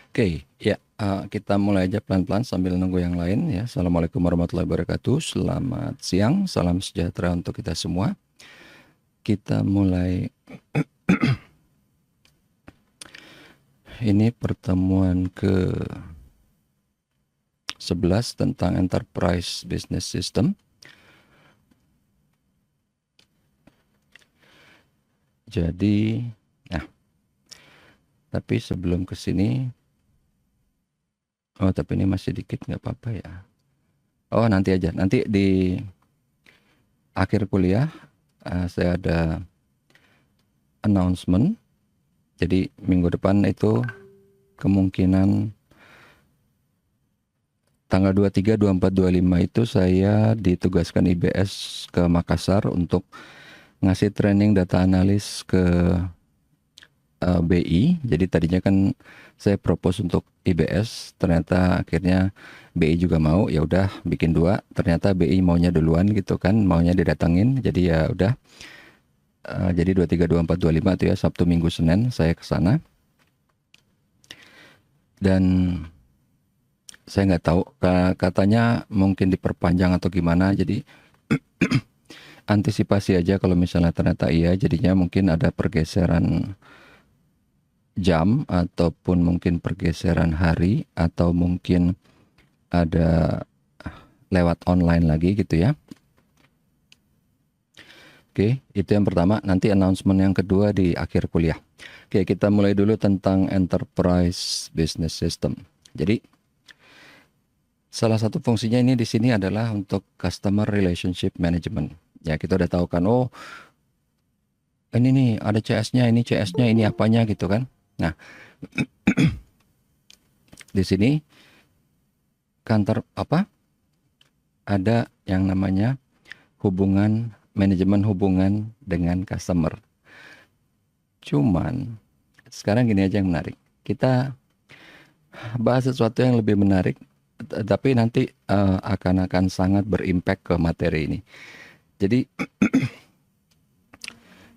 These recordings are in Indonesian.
Oke, ya, kita mulai aja pelan-pelan sambil nunggu yang lain ya. Assalamualaikum warahmatullahi wabarakatuh. Selamat siang, salam sejahtera untuk kita semua. Kita mulai ini pertemuan ke-11 tentang Enterprise Business System. Jadi, nah, tapi sebelum ke sini, oh tapi ini masih dikit nggak apa-apa ya. Oh nanti aja, nanti di akhir kuliah saya ada announcement. Jadi minggu depan itu kemungkinan tanggal 23, 24, 25 itu saya ditugaskan IBS ke Makassar untuk ngasih training data analis ke BI. Jadi tadinya kan saya propose untuk IBS, ternyata akhirnya BI juga mau. Ya udah bikin dua. Ternyata BI maunya duluan gitu kan, maunya didatengin. Jadi ya udah. Jadi 23, 24, 25 itu ya Sabtu, Minggu, Senin saya ke sana. Dan saya nggak tahu, katanya mungkin diperpanjang atau gimana. Jadi antisipasi aja kalau misalnya ternyata iya, jadinya mungkin ada pergeseran jam ataupun mungkin pergeseran hari atau mungkin ada lewat online lagi gitu ya. Oke, itu yang pertama. Nanti announcement yang kedua di akhir kuliah. Oke, kita mulai dulu tentang Enterprise Business System. Jadi salah satu fungsinya ini di sini adalah untuk Customer Relationship Management. Ya, kita udah tahu kan, oh ini nih ada CS-nya, ini apanya gitu kan. Nah, di sini kantor apa? Ada yang namanya manajemen hubungan dengan customer. Cuman sekarang gini aja yang menarik. Kita bahas sesuatu yang lebih menarik, tapi nanti akan sangat berimpact ke materi ini. Jadi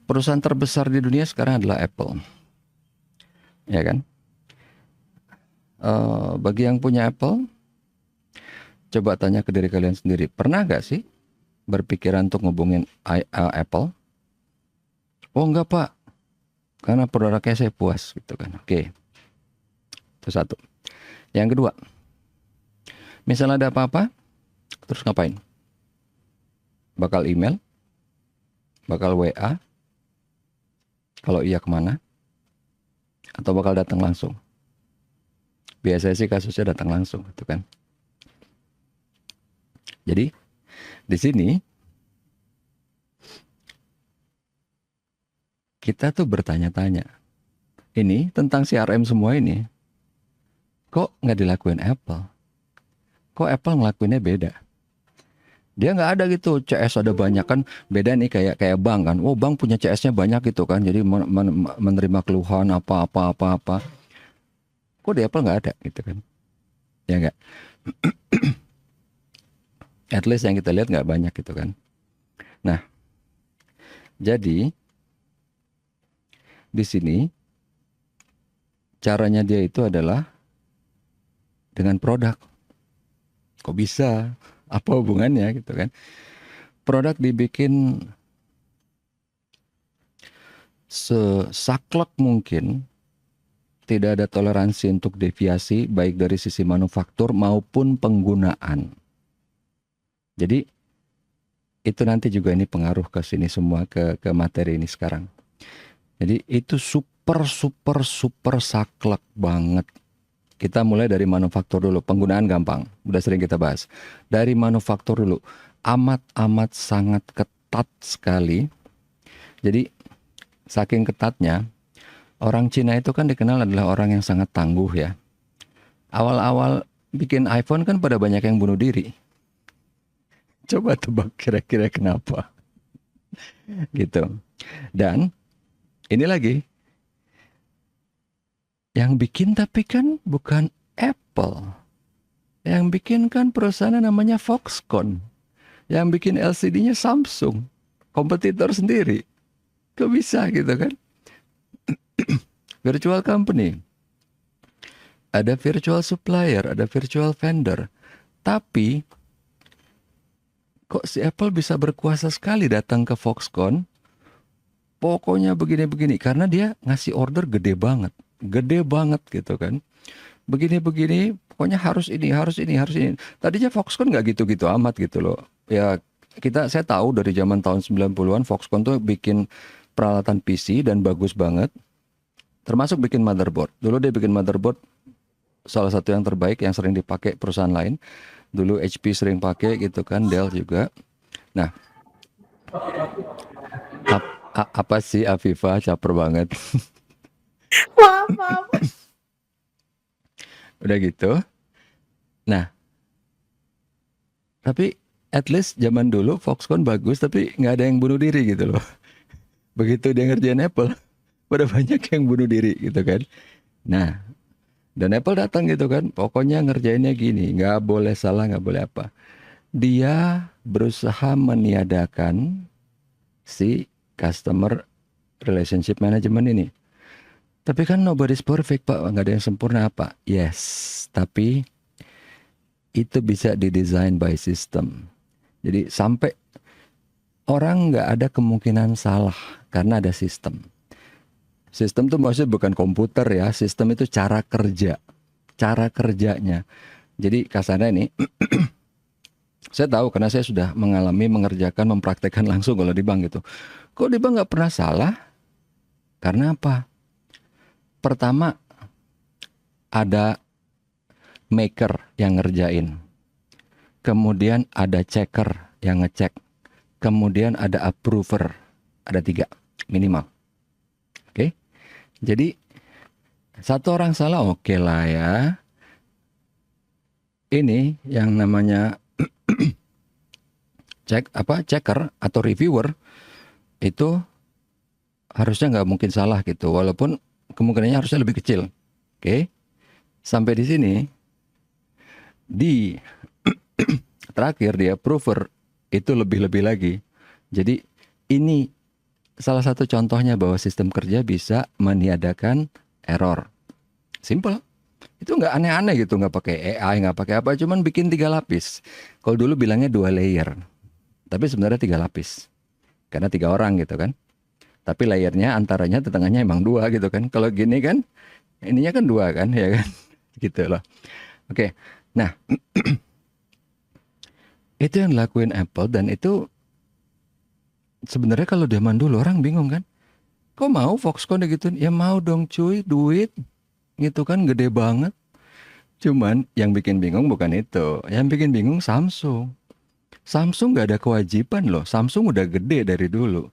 perusahaan terbesar di dunia sekarang adalah Apple, ya kan? Bagi yang punya Apple, coba tanya ke diri kalian sendiri, pernah gak sih berpikiran untuk ngubungin Apple? Oh enggak pak, karena produknya saya puas gitu kan. Oke, itu satu. Yang kedua, misalnya ada apa-apa, terus ngapain? Bakal email, bakal WA, kalau iya kemana, atau bakal datang langsung? Biasanya sih kasusnya datang langsung gitu kan. Jadi di sini kita tuh bertanya-tanya, ini tentang CRM semua ini, kok nggak dilakuin Apple? Kok Apple ngelakuinnya beda? Dia nggak ada gitu, CS ada banyak kan, beda nih kayak kayak bank kan. Oh bank punya CS-nya banyak gitu kan, jadi menerima keluhan apa. Kok di Apple nggak ada gitu kan? Ya nggak? At least yang kita lihat nggak banyak gitu kan. Nah, jadi di sini caranya dia itu adalah dengan produk. Kok bisa? Apa hubungannya gitu kan? Produk dibikin sesaklek mungkin, tidak ada toleransi untuk deviasi baik dari sisi manufaktur maupun penggunaan. Jadi itu nanti juga ini pengaruh ke sini semua ke materi ini sekarang. Jadi itu super saklek banget. Kita mulai dari manufaktur dulu, penggunaan gampang, udah sering kita bahas. Dari manufaktur dulu, amat sangat ketat sekali. Jadi saking ketatnya, orang Cina itu kan dikenal adalah orang yang sangat tangguh ya. Awal-awal bikin iPhone kan pada banyak yang bunuh diri. Coba tebak kira-kira kenapa gitu. Dan ini lagi, yang bikin tapi kan bukan Apple. Yang bikin kan perusahaan namanya Foxconn. Yang bikin LCD-nya Samsung. Kompetitor sendiri. Kok bisa gitu kan? Virtual company. ada virtual supplier, ada virtual vendor. Tapi kok si Apple bisa berkuasa sekali datang ke Foxconn? Pokoknya begini-begini karena dia ngasih order gede banget gitu kan. Begini-begini, pokoknya harus ini, harus ini, harus ini. Tadinya Foxconn nggak gitu-gitu amat gitu loh. Ya saya tahu dari zaman tahun 90-an Foxconn tuh bikin peralatan PC dan bagus banget. Termasuk bikin motherboard. Dulu dia bikin motherboard salah satu yang terbaik yang sering dipakai perusahaan lain. Dulu HP sering pakai gitu kan, Dell juga. Nah, apa sih Afifa caper banget. Maaf, maaf. Udah gitu. Nah, tapi at least zaman dulu Foxconn bagus tapi nggak ada yang bunuh diri gitu loh. Begitu dia ngerjain Apple, pada banyak yang bunuh diri gitu kan. Nah, dan Apple datang gitu kan, pokoknya ngerjainnya gini, nggak boleh salah, nggak boleh apa. Dia berusaha meniadakan si customer relationship management ini. Tapi kan nobody's perfect Pak, nggak ada yang sempurna apa. Yes, tapi itu bisa didesain by system. Jadi sampai orang nggak ada kemungkinan salah karena ada sistem. Sistem itu maksudnya bukan komputer ya, sistem itu cara kerja, cara kerjanya. Jadi kasarnya ini, saya tahu karena saya sudah mengalami, mengerjakan, mempraktekkan langsung kalau di bank gitu. Kok di bank nggak pernah salah? Karena apa? Pertama, ada maker yang ngerjain. Kemudian ada checker yang ngecek. Kemudian ada approver. Ada 3 minimal. Oke. Jadi satu orang salah oke lah ya. Ini yang namanya checker atau reviewer itu harusnya nggak mungkin salah gitu. Walaupun kemungkinannya harusnya lebih kecil. Oke. Sampai di sini di terakhir di approver itu lebih-lebih lagi. Jadi ini salah satu contohnya bahwa sistem kerja bisa meniadakan error. Simple. Itu nggak aneh-aneh gitu, nggak pakai AI, nggak pakai apa, cuman bikin 3 lapis. Kalau dulu bilangnya 2 layer, tapi sebenarnya 3 lapis. Karena 3 orang gitu kan. Tapi layernya antaranya tengahnya emang 2 gitu kan. Kalau gini kan, ininya kan 2 kan, ya kan? Gitu loh. Oke, nah itu yang dilakuin Apple dan itu sebenarnya kalau zaman dulu orang bingung kan. Kok mau Foxconn gituin? Ya mau dong cuy, duit gitu kan gede banget. Cuman yang bikin bingung bukan itu. Yang bikin bingung Samsung. Samsung nggak ada kewajiban loh. Samsung udah gede dari dulu.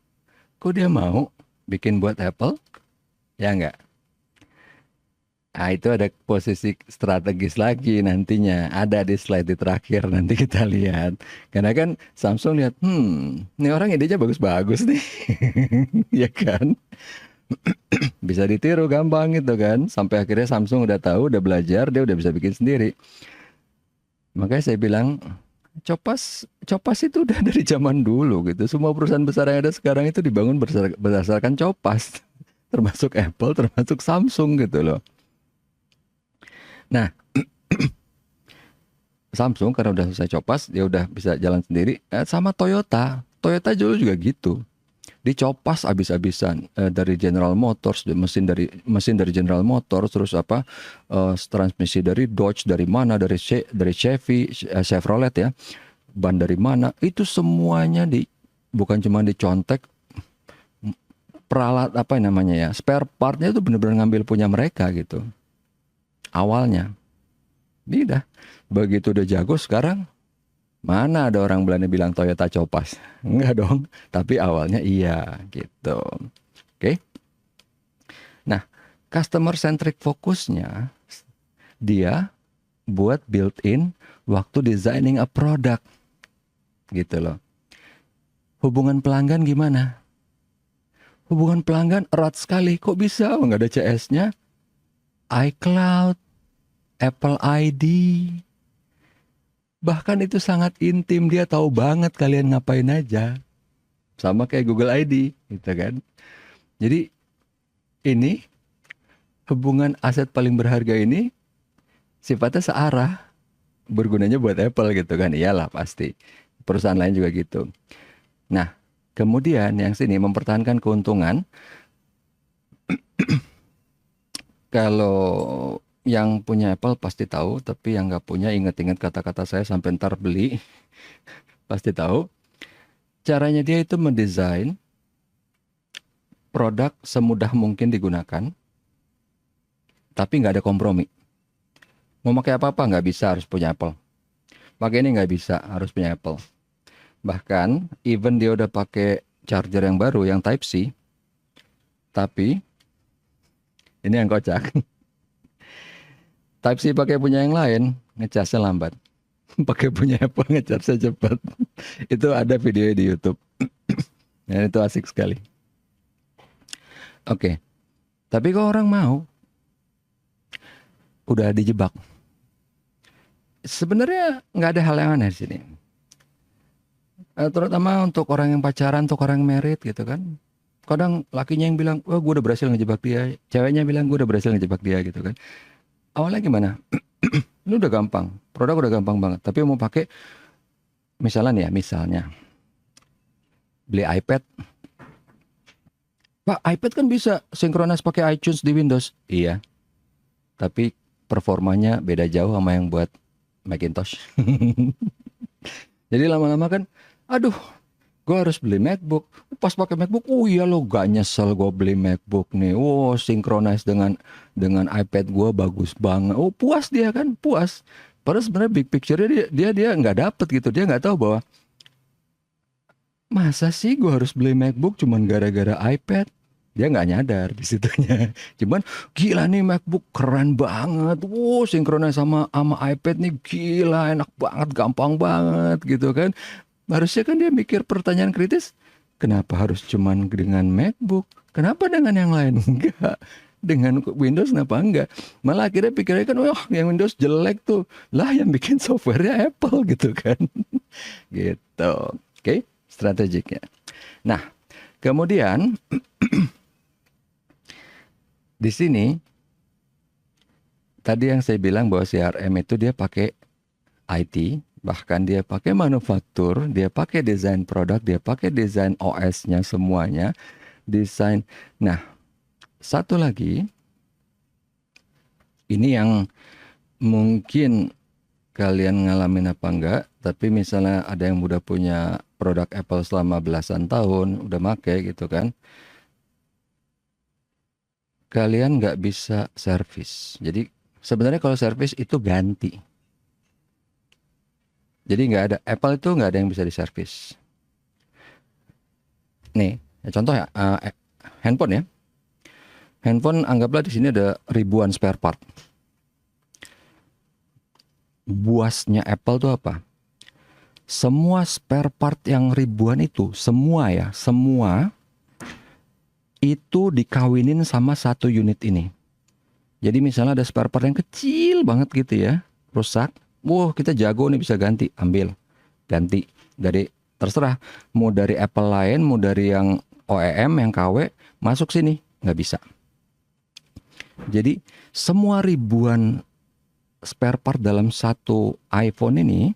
Kok dia mau bikin buat Apple? Ya nggak? Nah, itu ada posisi strategis lagi nantinya. Ada di slide di terakhir nanti kita lihat. Karena kan Samsung lihat, ini orang idenya bagus-bagus nih. Ya kan? Bisa ditiru gampang gitu kan. Sampai akhirnya Samsung udah tahu, udah belajar, dia udah bisa bikin sendiri. Makanya saya bilang, Copas itu udah dari zaman dulu gitu. Semua perusahaan besar yang ada sekarang itu dibangun berdasarkan Copas. Termasuk Apple, termasuk Samsung gitu loh. Nah, Samsung karena udah selesai Copas, dia udah bisa jalan sendiri. Sama Toyota. Toyota dulu juga gitu. Dicopas abis-abisan dari General Motors, mesin dari General Motors, terus transmisi dari Dodge, dari mana, dari Chevy, Chevrolet ya, ban dari mana, itu semuanya bukan cuma dicontek, peralat apa namanya ya, spare partnya itu benar-benar ngambil punya mereka gitu. Awalnya, tidak. Begitu udah jago sekarang, mana ada orang Belanda bilang Toyota Copas? Enggak dong, tapi awalnya iya gitu. Oke. Nah, customer centric fokusnya dia buat built-in waktu designing a product. Gitu loh. Hubungan pelanggan gimana? Hubungan pelanggan erat sekali. Kok bisa? Nggak ada CS-nya. iCloud, Apple ID, bahkan itu sangat intim, dia tahu banget kalian ngapain aja. Sama kayak Google ID, gitu kan. Jadi ini hubungan aset paling berharga ini sifatnya searah, bergunanya buat Apple gitu kan. Iyalah pasti. Perusahaan lain juga gitu. Nah, kemudian yang sini mempertahankan keuntungan. Kalau yang punya Apple pasti tahu, tapi yang nggak punya ingat-ingat kata-kata saya sampai ntar beli pasti tahu. Caranya dia itu mendesain produk semudah mungkin digunakan, tapi nggak ada kompromi. Mau pakai apa-apa nggak bisa harus punya Apple. Pakai ini nggak bisa harus punya Apple. Bahkan even dia udah pakai charger yang baru yang Type C, tapi ini yang kocak. Type C pakai punya yang lain, ngecasnya lambat. Pakai punya Apple ngecasnya cepat. Itu ada video di YouTube. Dan itu asik sekali. Oke. Tapi kalau orang mau, udah dijebak. Sebenarnya nggak ada hal yang aneh di sini. Terutama untuk orang yang pacaran, untuk orang yang married gitu kan. Kadang lakinya yang bilang, wah gue udah berhasil ngejebak dia. Ceweknya bilang, gue udah berhasil ngejebak dia gitu kan. Awalnya gimana? Ini udah gampang. Produk udah gampang banget. Tapi mau pakai, misalnya nih ya, misalnya. Beli iPad. Pak, iPad kan bisa sinkronis pakai iTunes di Windows. Iya. Tapi performanya beda jauh sama yang buat Macintosh. Jadi lama-lama kan, aduh, gue harus beli MacBook. Pas pakai MacBook, oh iya lo gak nyesel gue beli MacBook nih. Wow, synchronize dengan iPad gue bagus banget. Oh puas dia kan, puas. Padahal sebenarnya big picture-nya dia nggak dapet gitu. Dia nggak tahu bahwa masa sih gue harus beli MacBook cuman gara-gara iPad. Dia nggak nyadar di situnya. Cuman gila nih MacBook keren banget. Wow, sinkronnya sama iPad nih gila, enak banget, gampang banget gitu kan. Harusnya kan dia mikir pertanyaan kritis, kenapa harus cuman dengan MacBook? Kenapa dengan yang lain enggak? Dengan Windows kenapa enggak? Malah akhirnya pikirnya kan, wah yang Windows jelek tuh. Lah yang bikin softwarenya Apple gitu kan. Gitu. Oke, strategiknya. Nah, kemudian di sini tadi yang saya bilang bahwa CRM itu dia pakai IT, bahkan dia pakai manufaktur, dia pakai desain produk, dia pakai desain OS-nya semuanya, desain. Nah, satu lagi, ini yang mungkin kalian ngalamin apa enggak, tapi misalnya ada yang udah punya produk Apple selama belasan tahun, udah make gitu kan, kalian nggak bisa servis. Jadi sebenarnya kalau servis itu ganti. Jadi nggak ada, Apple itu nggak ada yang bisa diservis. Nih, contoh ya, handphone ya. Handphone anggaplah di sini ada ribuan spare part. Buasnya Apple tuh apa? Semua spare part yang ribuan itu, semua ya, semua itu dikawinin sama satu unit ini. Jadi misalnya ada spare part yang kecil banget gitu ya, rusak. Wah, kita jago nih bisa ganti, ambil, ganti. Dari terserah, mau dari Apple lain, mau dari yang OEM, yang KW, masuk sini, nggak bisa. Jadi semua ribuan spare part dalam satu iPhone ini,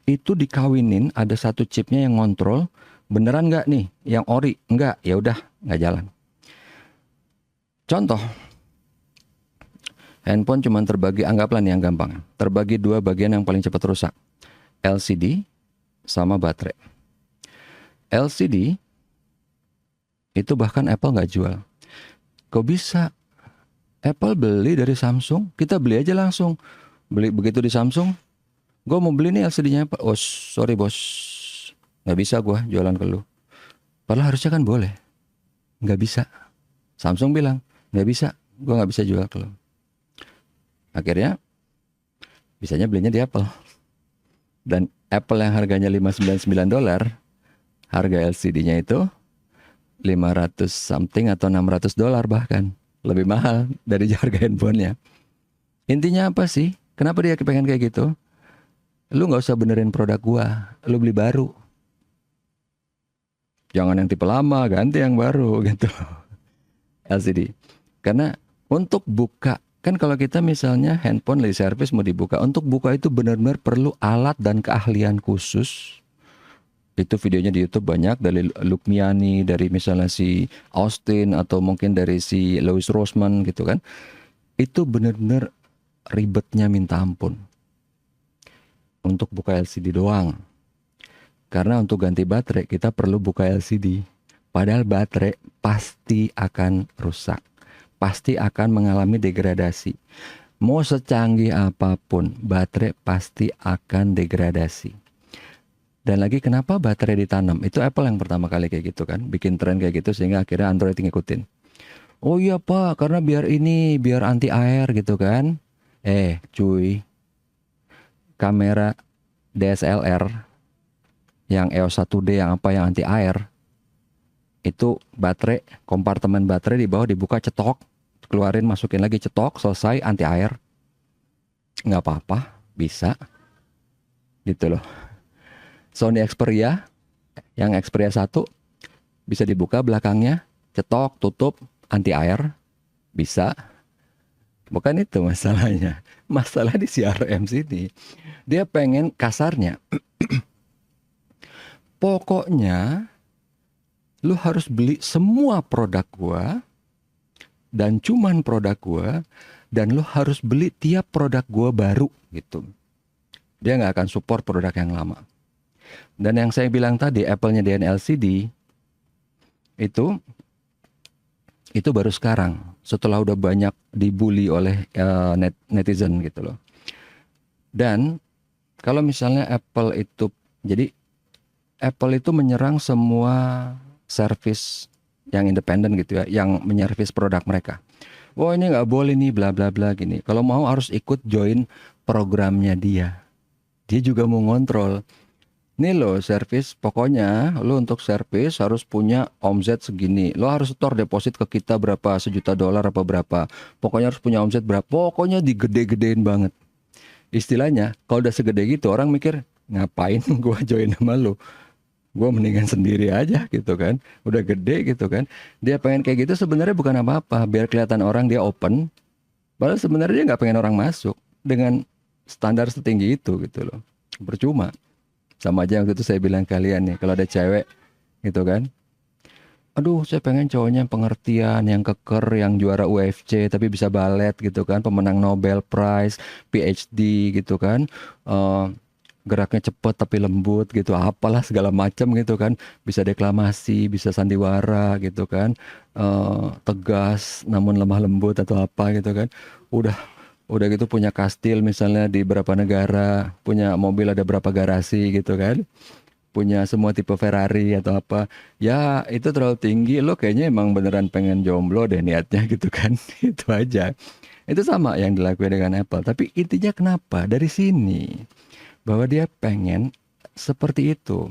itu dikawinin, ada satu chipnya yang ngontrol, beneran nggak nih, yang ori, nggak, ya udah, nggak jalan. Contoh, handphone cuma terbagi, anggaplah nih yang gampang, terbagi dua bagian yang paling cepat rusak. LCD sama baterai. LCD itu bahkan Apple nggak jual. Kok bisa? Apple beli dari Samsung, kita beli aja langsung. Beli begitu di Samsung, gue mau beli nih LCD-nya apa? Oh sorry bos, nggak bisa gue jualan ke lu. Padahal harusnya kan boleh. Nggak bisa. Samsung bilang, nggak bisa, gue nggak bisa jual ke lu. Akhirnya bisanya belinya di Apple. Dan Apple yang harganya $599, harga LCD-nya itu 500 something atau $600 bahkan. Lebih mahal dari harga handphonenya. Intinya apa sih? Kenapa dia kepengen kayak gitu? Lu nggak usah benerin produk gua, lu beli baru. Jangan yang tipe lama, ganti yang baru gitu. LCD. Karena untuk buka Kan kalau kita misalnya handphone lagi servis mau dibuka, untuk buka itu benar-benar perlu alat dan keahlian khusus. Itu videonya di YouTube banyak dari Lukmiani, dari misalnya si Austin atau mungkin dari si Louis Rossman gitu kan. Itu benar-benar ribetnya minta ampun untuk buka LCD doang. Karena untuk ganti baterai kita perlu buka LCD. Padahal baterai pasti akan rusak. Pasti akan mengalami degradasi. Mau secanggih apapun, baterai pasti akan degradasi. Dan lagi kenapa baterai ditanam? Itu Apple yang pertama kali kayak gitu kan. Bikin tren kayak gitu sehingga akhirnya Android ngikutin. Oh iya Pak, karena biar anti air gitu kan. Cuy, kamera DSLR yang EOS 1D yang anti air, itu baterai, kompartemen baterai di bawah dibuka, cetok, keluarin, masukin lagi, cetok, selesai, anti air. Nggak apa-apa, bisa. Gitu loh. Sony Xperia, yang Xperia 1, bisa dibuka belakangnya, cetok, tutup, anti air, bisa. Bukan itu masalahnya. Masalah di CRM sini. Dia pengen kasarnya. Pokoknya lu harus beli semua produk gua dan cuman produk gua, dan lu harus beli tiap produk gua baru gitu. Dia nggak akan support produk yang lama. Dan yang saya bilang tadi, Apple nyediain LCD itu baru sekarang, setelah udah banyak dibully oleh netizen gitu loh. Dan kalau misalnya jadi Apple itu menyerang semua service yang independen gitu ya, yang menyervis produk mereka. Wah ini nggak boleh nih, bla bla bla gini. Kalau mau harus ikut join programnya dia. Dia juga mau ngontrol. Nih lo servis, pokoknya lo untuk servis harus punya omset segini. Lo harus store deposit ke kita berapa, $1 juta apa berapa. Pokoknya harus punya omset berapa. Pokoknya digede-gedein banget. Istilahnya, kalau udah segede gitu orang mikir, ngapain gua join sama lo? Gua mendingan sendiri aja gitu kan. Udah gede gitu kan. Dia pengen kayak gitu sebenarnya bukan apa-apa. Biar kelihatan orang dia open. Padahal sebenarnya dia nggak pengen orang masuk dengan standar setinggi itu gitu loh. Percuma. Sama aja waktu itu saya bilang kalian nih, kalau ada cewek gitu kan, aduh saya pengen cowoknya yang pengertian, yang keker, yang juara UFC tapi bisa balet gitu kan, pemenang Nobel Prize, PhD gitu kan, eh, geraknya cepet tapi lembut gitu, apalah segala macam gitu kan, bisa deklamasi, bisa sandiwara gitu kan, tegas namun lemah lembut atau apa gitu kan, udah gitu punya kastil misalnya di berapa negara, punya mobil ada berapa garasi gitu kan, punya semua tipe Ferrari atau apa. Ya itu terlalu tinggi, lo kayaknya emang beneran pengen jomblo deh niatnya gitu kan. Itu aja. Itu sama yang dilakukan dengan Apple. Tapi intinya kenapa? Dari sini. Bahwa dia pengen seperti itu.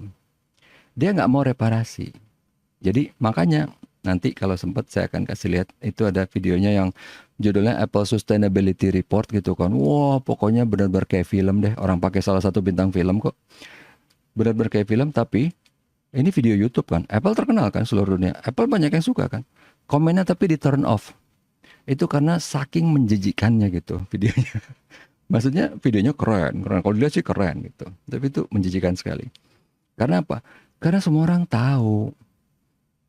Dia nggak mau reparasi. Jadi makanya nanti kalau sempat saya akan kasih lihat, itu ada videonya yang judulnya Apple Sustainability Report gitu kan. Wah pokoknya benar-benar kayak film deh. Orang pakai salah satu bintang film kok. Benar-benar kayak film, tapi ini video YouTube kan. Apple terkenal kan seluruh dunia. Apple banyak yang suka kan. Komennya tapi di turn off. Itu karena saking menjijikannya gitu videonya. Maksudnya videonya keren. Kalau dilihat sih keren gitu. Tapi itu menjijikan sekali. Karena apa? Karena semua orang tahu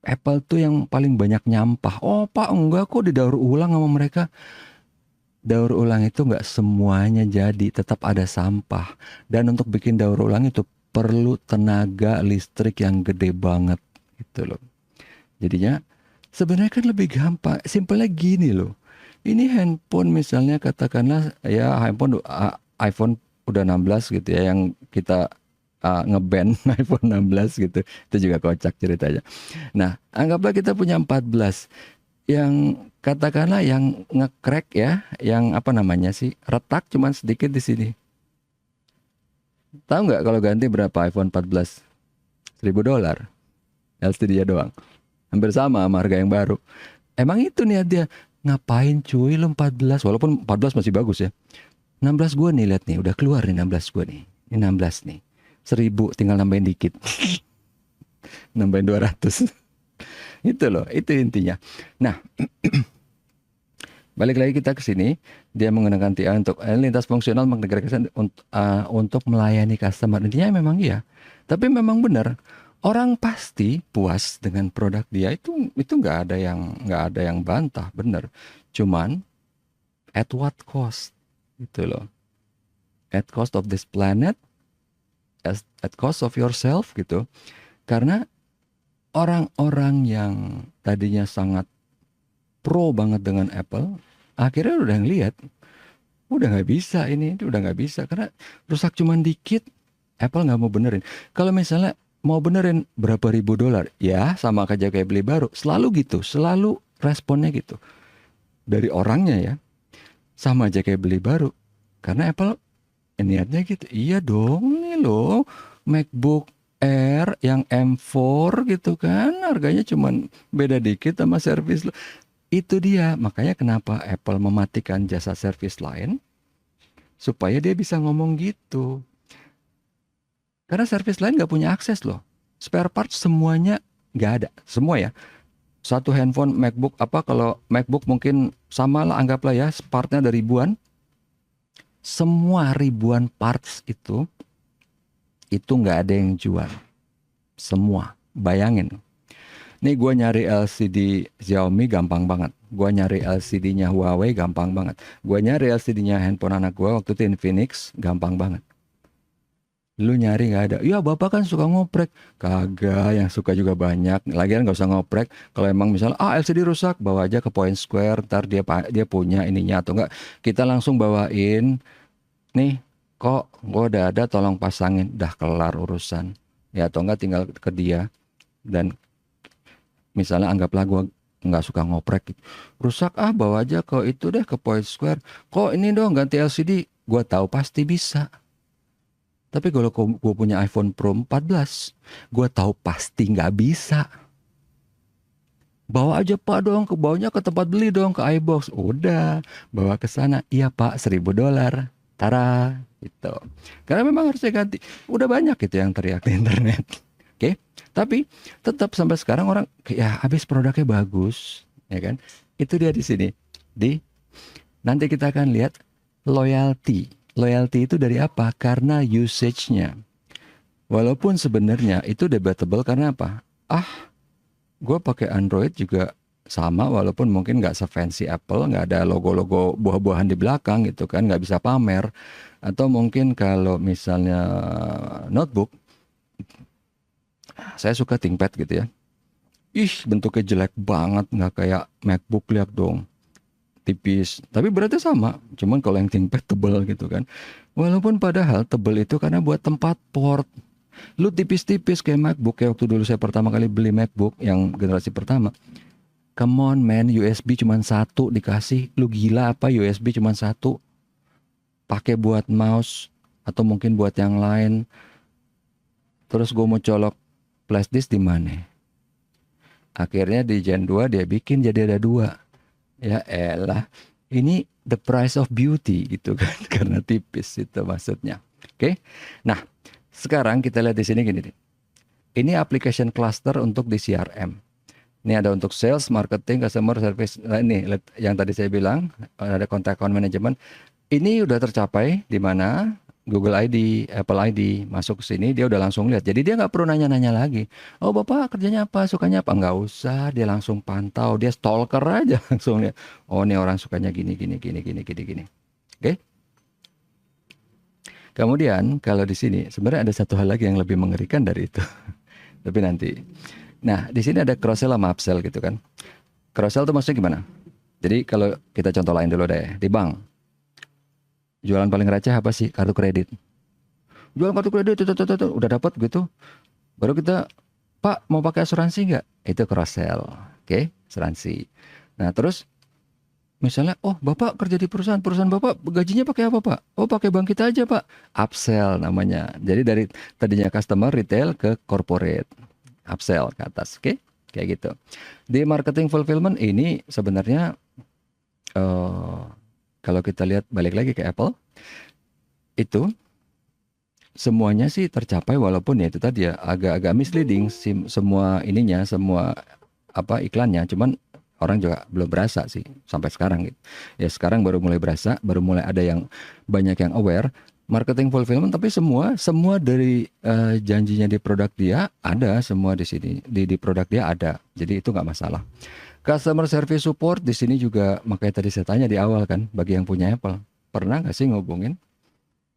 Apple tuh yang paling banyak nyampah. Oh pak, enggak kok didaur ulang sama mereka. Daur ulang itu nggak semuanya jadi, tetap ada sampah. Dan untuk bikin daur ulang itu perlu tenaga listrik yang gede banget gitu loh. Jadinya sebenarnya kan lebih gampang. Simpelnya gini loh. Ini handphone misalnya katakanlah ya iPhone udah 16 gitu ya, yang kita ngeban iPhone 16 gitu. Itu juga kocak ceritanya. Nah, anggaplah kita punya 14 yang katakanlah yang nge-crack ya, yang apa namanya sih, retak cuman sedikit di sini. Tahu nggak kalau ganti berapa iPhone 14? $1.000 LCD-nya doang. Hampir sama harga yang baru. Emang itu niat dia. Ngapain cuy lo 14? Walaupun 14 masih bagus ya. 16 gue nih, lihat nih, udah keluar nih 16 gue nih. Ini 16 nih. 1.000 tinggal nambahin dikit. Nambahin 200. Itu loh, itu intinya. Nah, Balik lagi kita ke sini, dia menggunakan TI untuk lintas fungsional mengintegrasikan untuk melayani customer. Intinya memang iya. Tapi memang benar, orang pasti puas dengan produk dia itu nggak ada yang bantah, benar. Cuman at what cost? Gitu loh. At cost of this planet, at cost of yourself gitu. Karena orang-orang yang tadinya sangat pro banget dengan Apple, akhirnya udah ngeliat, udah nggak bisa ini udah nggak bisa karena rusak cuman dikit. Apple nggak mau benerin. Kalau misalnya mau benerin berapa ribu dolar, ya sama aja kayak beli baru. Selalu gitu, selalu responnya gitu. Dari orangnya ya, sama aja kayak beli baru. Karena Apple niatnya gitu. Iya dong, nih loh MacBook Air yang M4 gitu kan, harganya cuman beda dikit sama servis lo. Itu dia, makanya kenapa Apple mematikan jasa servis lain, supaya dia bisa ngomong gitu. Karena servis lain nggak punya akses loh. Spare part semuanya nggak ada, semua ya. Satu handphone MacBook kalau MacBook mungkin sama lah, anggaplah ya, partnya ada ribuan. Semua ribuan parts itu nggak ada yang jual. Semua, bayangin. Nih gue nyari LCD Xiaomi gampang banget. Gue nyari LCD-nya Huawei gampang banget. Gue nyari LCD-nya handphone anak gue waktu itu Infinix gampang banget. Lu nyari nggak ada. Ya bapak kan suka ngoprek. Kagak, yang suka juga banyak. Lagian nggak usah ngoprek. Kalau emang misalnya LCD rusak, bawa aja ke Point Square. Ntar dia punya ininya atau enggak. Kita langsung bawain. Nih kok gue udah ada, tolong pasangin. Dah kelar urusan. Ya atau enggak tinggal ke dia. Dan misalnya anggaplah gue nggak suka ngoprek gitu. Rusak bawa aja ke itu deh, ke Point Square. Kok ini dong ganti LCD? Gue tahu pasti bisa. Tapi kalau gue punya iPhone Pro 14, gue tahu pasti nggak bisa. Bawa aja pak dong, bawanya ke tempat beli dong, ke iBox. Udah, bawa ke sana. Iya pak, $1.000. Tara, gitu. Karena memang harusnya ganti. Udah banyak gitu yang teriak di internet. Oke, tapi tetap sampai sekarang orang ya habis produknya bagus, ya kan? Itu dia di sini. Nanti kita akan lihat loyalty. Loyalty itu dari apa? Karena usage-nya. Walaupun sebenarnya itu debatable karena apa? Gue pakai Android juga sama, walaupun mungkin nggak se-fancy Apple, nggak ada logo-logo buah-buahan di belakang gitu kan, nggak bisa pamer. Atau mungkin kalau misalnya notebook, saya suka ThinkPad gitu ya. Bentuknya jelek banget, nggak kayak MacBook, lihat dong. Tipis, tapi beratnya sama. Cuman kalau yang ThinkPad tebel gitu kan. Walaupun padahal tebel itu karena buat tempat port. Lu tipis-tipis kayak MacBook, kayak waktu dulu saya pertama kali beli MacBook yang generasi pertama. Come on man, USB cuma satu dikasih. Lu gila apa USB cuma satu? Pakai buat mouse atau mungkin buat yang lain. Terus gue mau colok flash disk di mana? Akhirnya di Gen 2 dia bikin jadi ada dua. Ya elah, ini the price of beauty gitu kan, karena tipis itu maksudnya. Oke, nah sekarang kita lihat di sini gini nih. Ini application cluster untuk di CRM. Ini ada untuk sales, marketing, customer service. Nah, ini yang tadi saya bilang ada contact account management. Ini udah tercapai di mana? Google ID, Apple ID masuk ke sini, dia udah langsung lihat. Jadi dia nggak perlu nanya-nanya lagi. Oh bapak kerjanya apa, sukanya apa? Nggak usah, dia langsung pantau, dia stalker aja langsung lihat. Oh ini orang sukanya gini. Oke? Kemudian kalau di sini sebenarnya ada satu hal lagi yang lebih mengerikan dari itu. Tapi nanti. Nah di sini ada cross sell sama upsell gitu kan. Cross sell itu maksudnya gimana? Jadi kalau kita contoh lain dulu deh, di bank. Jualan paling receh apa sih? Kartu kredit. Jualan kartu kredit, udah dapat gitu. Baru kita, Pak mau pakai asuransi nggak? Itu cross sell, oke? Asuransi. Nah terus, misalnya, oh Bapak kerja di perusahaan Bapak gajinya pakai apa Pak? Oh pakai bank kita aja Pak. Upsell namanya. Jadi dari tadinya customer retail ke corporate, upsell ke atas, oke? Kayak gitu. Di marketing fulfillment ini sebenarnya kalau kita lihat balik lagi ke Apple, itu semuanya sih tercapai, walaupun ya itu tadi ya agak-agak misleading semua ininya, semua iklannya. Cuman orang juga belum berasa sih sampai sekarang gitu. Ya sekarang baru mulai berasa, baru mulai ada yang banyak yang aware marketing fulfillment, tapi semua dari janjinya di produk dia ada, semua di sini di produk dia ada. Jadi itu nggak masalah. Customer service support di sini juga, makanya tadi saya tanya di awal kan, bagi yang punya Apple, pernah nggak sih ngubungin?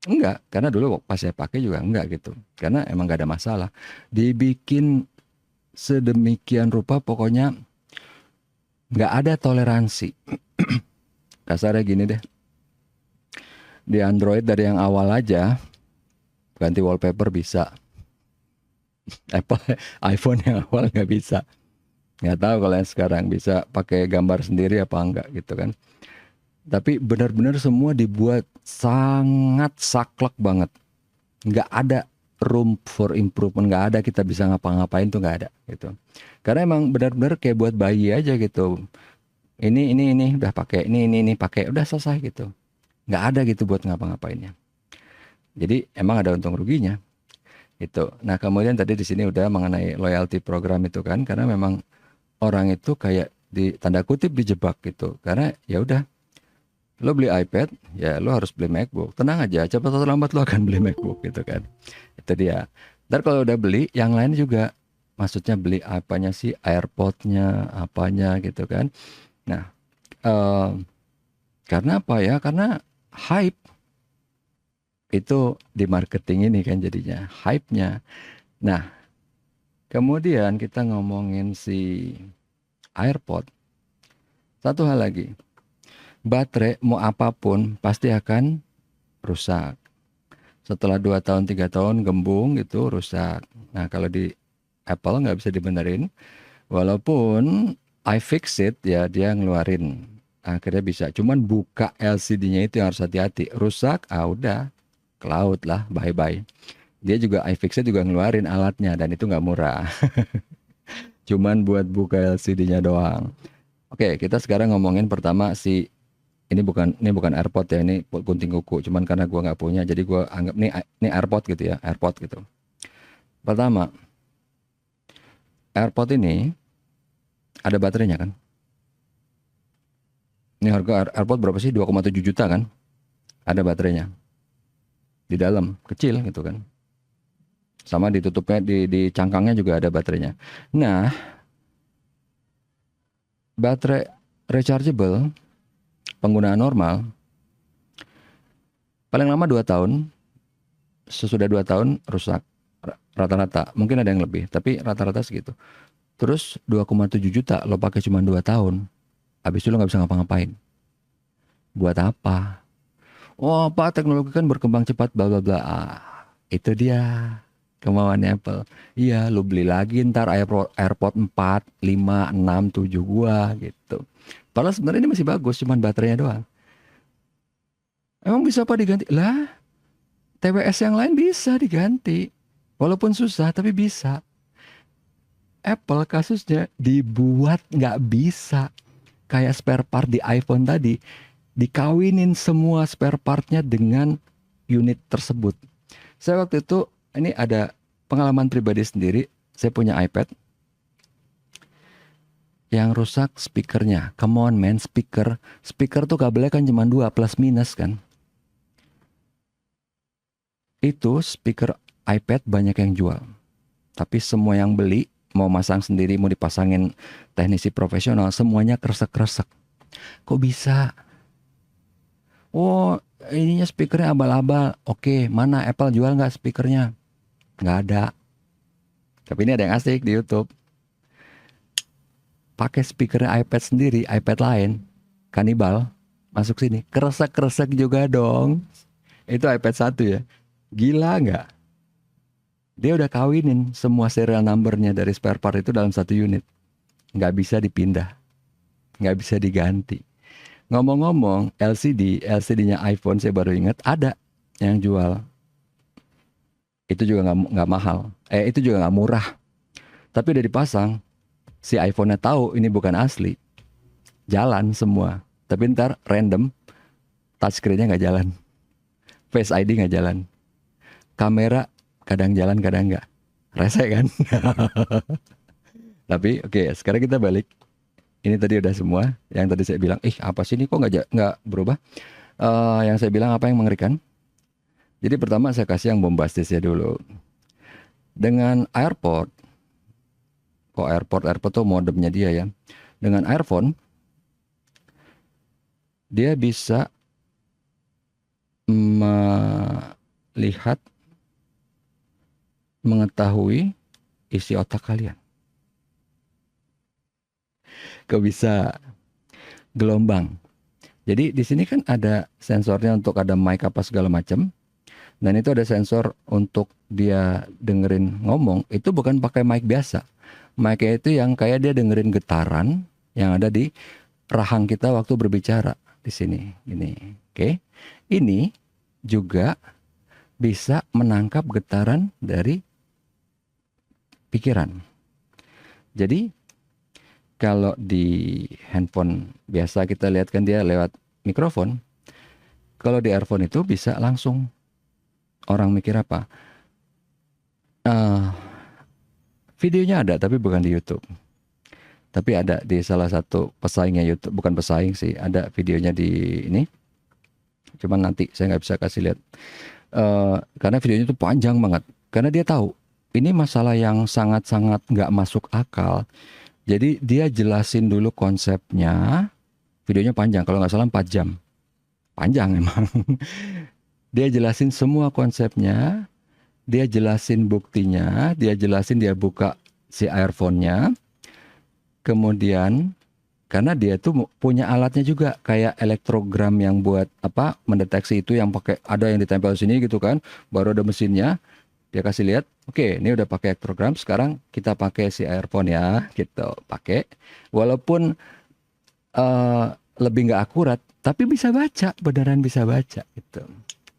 Enggak, karena dulu pas saya pakai juga enggak gitu. Karena emang nggak ada masalah. Dibikin sedemikian rupa, pokoknya nggak ada toleransi. Kasarnya gini deh, di Android dari yang awal aja ganti wallpaper bisa. Apple iPhone yang awal nggak bisa. Nggak tahu kalau yang sekarang bisa pakai gambar sendiri apa enggak gitu kan. Tapi benar-benar semua dibuat sangat saklek banget. Nggak ada room for improvement, nggak ada kita bisa ngapa-ngapain tuh nggak ada gitu. Karena emang benar-benar kayak buat bayi aja gitu. Ini udah pakai, ini pakai, udah selesai gitu. Nggak ada gitu buat ngapa-ngapainnya. Jadi emang ada untung ruginya itu. Nah kemudian tadi di sini udah mengenai loyalty program itu kan, karena memang orang itu kayak di tanda kutip dijebak gitu. Karena ya udah, lo beli iPad, ya lo harus beli MacBook. Tenang aja, cepat atau lambat lo akan beli MacBook gitu kan. Itu dia. Ntar kalau udah beli, yang lain juga, maksudnya beli apanya sih, AirPod-nya, apanya gitu kan. Nah, eh, karena apa ya? Karena hype itu di marketing ini kan jadinya, hype-nya. Nah, kemudian kita ngomongin si AirPod. Satu hal lagi, baterai mau apapun pasti akan rusak. Setelah 2 tahun 3 tahun gembung gitu rusak. Nah kalau di Apple nggak bisa dibenerin, walaupun iFixit ya dia ngeluarin, akhirnya bisa. Cuman buka LCD-nya itu yang harus hati-hati. Rusak, udah ke laut lah, bye-bye. Dia juga iFixit juga ngeluarin alatnya dan itu nggak murah. Cuman buat buka LCD-nya doang. Oke, kita sekarang ngomongin pertama si ini bukan AirPod ya, ini gunting kuku. Cuman karena gua nggak punya, jadi gua anggap ini AirPod gitu ya, AirPod gitu. Pertama, AirPod ini ada baterainya kan? Ini harga AirPod berapa sih? 2,7 juta kan? Ada baterainya di dalam, kecil gitu kan. Sama ditutupnya di cangkangnya juga ada baterainya. Nah, baterai rechargeable penggunaan normal paling lama 2 tahun, sesudah 2 tahun rusak rata-rata. Mungkin ada yang lebih, tapi rata-rata segitu. Terus 2,7 juta lo pakai cuma 2 tahun. Habis itu lo nggak bisa ngapa-ngapain. Buat apa? Oh, Pak, teknologi kan berkembang cepat bla bla bla. Itu dia kemauan Apple. Iya, lo beli lagi ntar AirPod 4, 5, 6, 7 gua gitu. Padahal sebenarnya ini masih bagus, cuman baterainya doang. Emang bisa apa diganti? Lah, TWS yang lain bisa diganti. Walaupun susah, tapi bisa. Apple kasusnya dibuat nggak bisa. Kayak spare part di iPhone tadi. Dikawinin semua spare partnya dengan unit tersebut. Saya waktu itu, ini ada pengalaman pribadi sendiri. Saya punya iPad. Yang rusak speakernya. Come on man, speaker. Speaker tuh kabelnya kan cuma 2 plus minus kan. Itu speaker iPad banyak yang jual. Tapi semua yang beli, mau masang sendiri, mau dipasangin teknisi profesional, semuanya kresek-kresek. Kok bisa? Oh, ininya speakernya abal-abal. Oke, mana Apple jual nggak speakernya? Nggak ada. Tapi ini ada yang asik di YouTube. Pakai speakernya iPad sendiri, iPad lain, kanibal, masuk sini. Kresek-kresek juga dong. Itu iPad 1 ya. Gila nggak? Dia udah kawinin semua serial numbernya dari spare part itu dalam satu unit. Nggak bisa dipindah. Nggak bisa diganti. Ngomong-ngomong, LCD-nya iPhone saya baru ingat ada yang jual. Itu juga nggak mahal. Itu juga nggak murah. Tapi udah dipasang. Si iPhone-nya tahu ini bukan asli. Jalan semua. Tapi ntar random. Touchscreen-nya nggak jalan. Face ID nggak jalan. Kamera kadang jalan, kadang nggak. Rese kan? Tapi oke, sekarang kita balik. Ini tadi udah semua. Yang tadi saya bilang, apa sih ini kok nggak berubah? Yang saya bilang apa yang mengerikan? Jadi pertama saya kasih yang bombastisnya dulu. Dengan AirPod, AirPod tuh modemnya dia ya. Dengan earphone, dia bisa melihat, mengetahui isi otak kalian. Kok bisa gelombang. Jadi di sini kan ada sensornya untuk ada mic apa segala macam. Dan itu ada sensor untuk dia dengerin ngomong. Itu bukan pakai mic biasa. Mic-nya itu yang kayak dia dengerin getaran yang ada di rahang kita waktu berbicara di sini. Ini, oke. Ini juga bisa menangkap getaran dari pikiran. Jadi kalau di handphone biasa kita lihat kan dia lewat mikrofon. Kalau di earphone itu bisa langsung. Orang mikir apa? Videonya ada tapi bukan di YouTube. Tapi ada di salah satu pesaingnya YouTube. Bukan pesaing sih, ada videonya di ini. Cuman nanti saya nggak bisa kasih lihat. Karena videonya itu panjang banget. Karena dia tahu ini masalah yang sangat-sangat nggak masuk akal. Jadi dia jelasin dulu konsepnya. Videonya panjang, kalau nggak salah 4 jam. Panjang emang. Dia jelasin semua konsepnya. Dia jelasin buktinya. Dia jelasin, dia buka si earphone-nya. Kemudian karena dia tuh punya alatnya juga kayak elektrogram yang buat apa mendeteksi itu, yang pakai ada yang ditempel sini gitu kan. Baru ada mesinnya. Dia kasih lihat, oke, ini udah pakai elektrogram. Sekarang kita pakai si earphone ya, gitu. Pakai. Walaupun lebih nggak akurat, tapi bisa baca, beneran bisa baca gitu.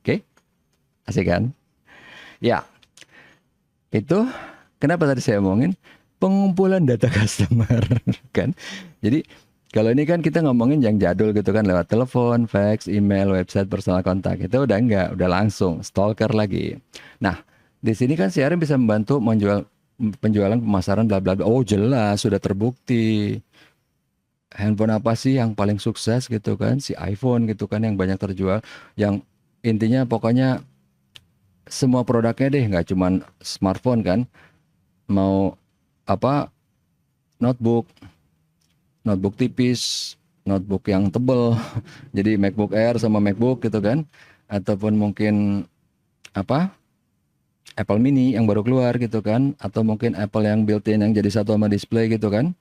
Oke, asik kan? Ya, itu kenapa tadi saya omongin pengumpulan data customer kan. Jadi kalau ini kan kita ngomongin yang jadul gitu kan, lewat telepon, fax, email, website, personal kontak. Itu udah enggak, udah langsung stalker lagi. Nah, di sini kan CRM bisa membantu penjualan, pemasaran, bla bla bla. Oh, jelas sudah terbukti. Handphone apa sih yang paling sukses gitu kan? Si iPhone gitu kan yang banyak terjual. Yang intinya pokoknya semua produknya deh, nggak cuman smartphone kan. Mau apa, notebook tipis, notebook yang tebel. Jadi MacBook Air sama MacBook gitu kan. Ataupun mungkin apa, Apple Mini yang baru keluar gitu kan. Atau mungkin Apple yang built-in yang jadi satu sama display gitu kan.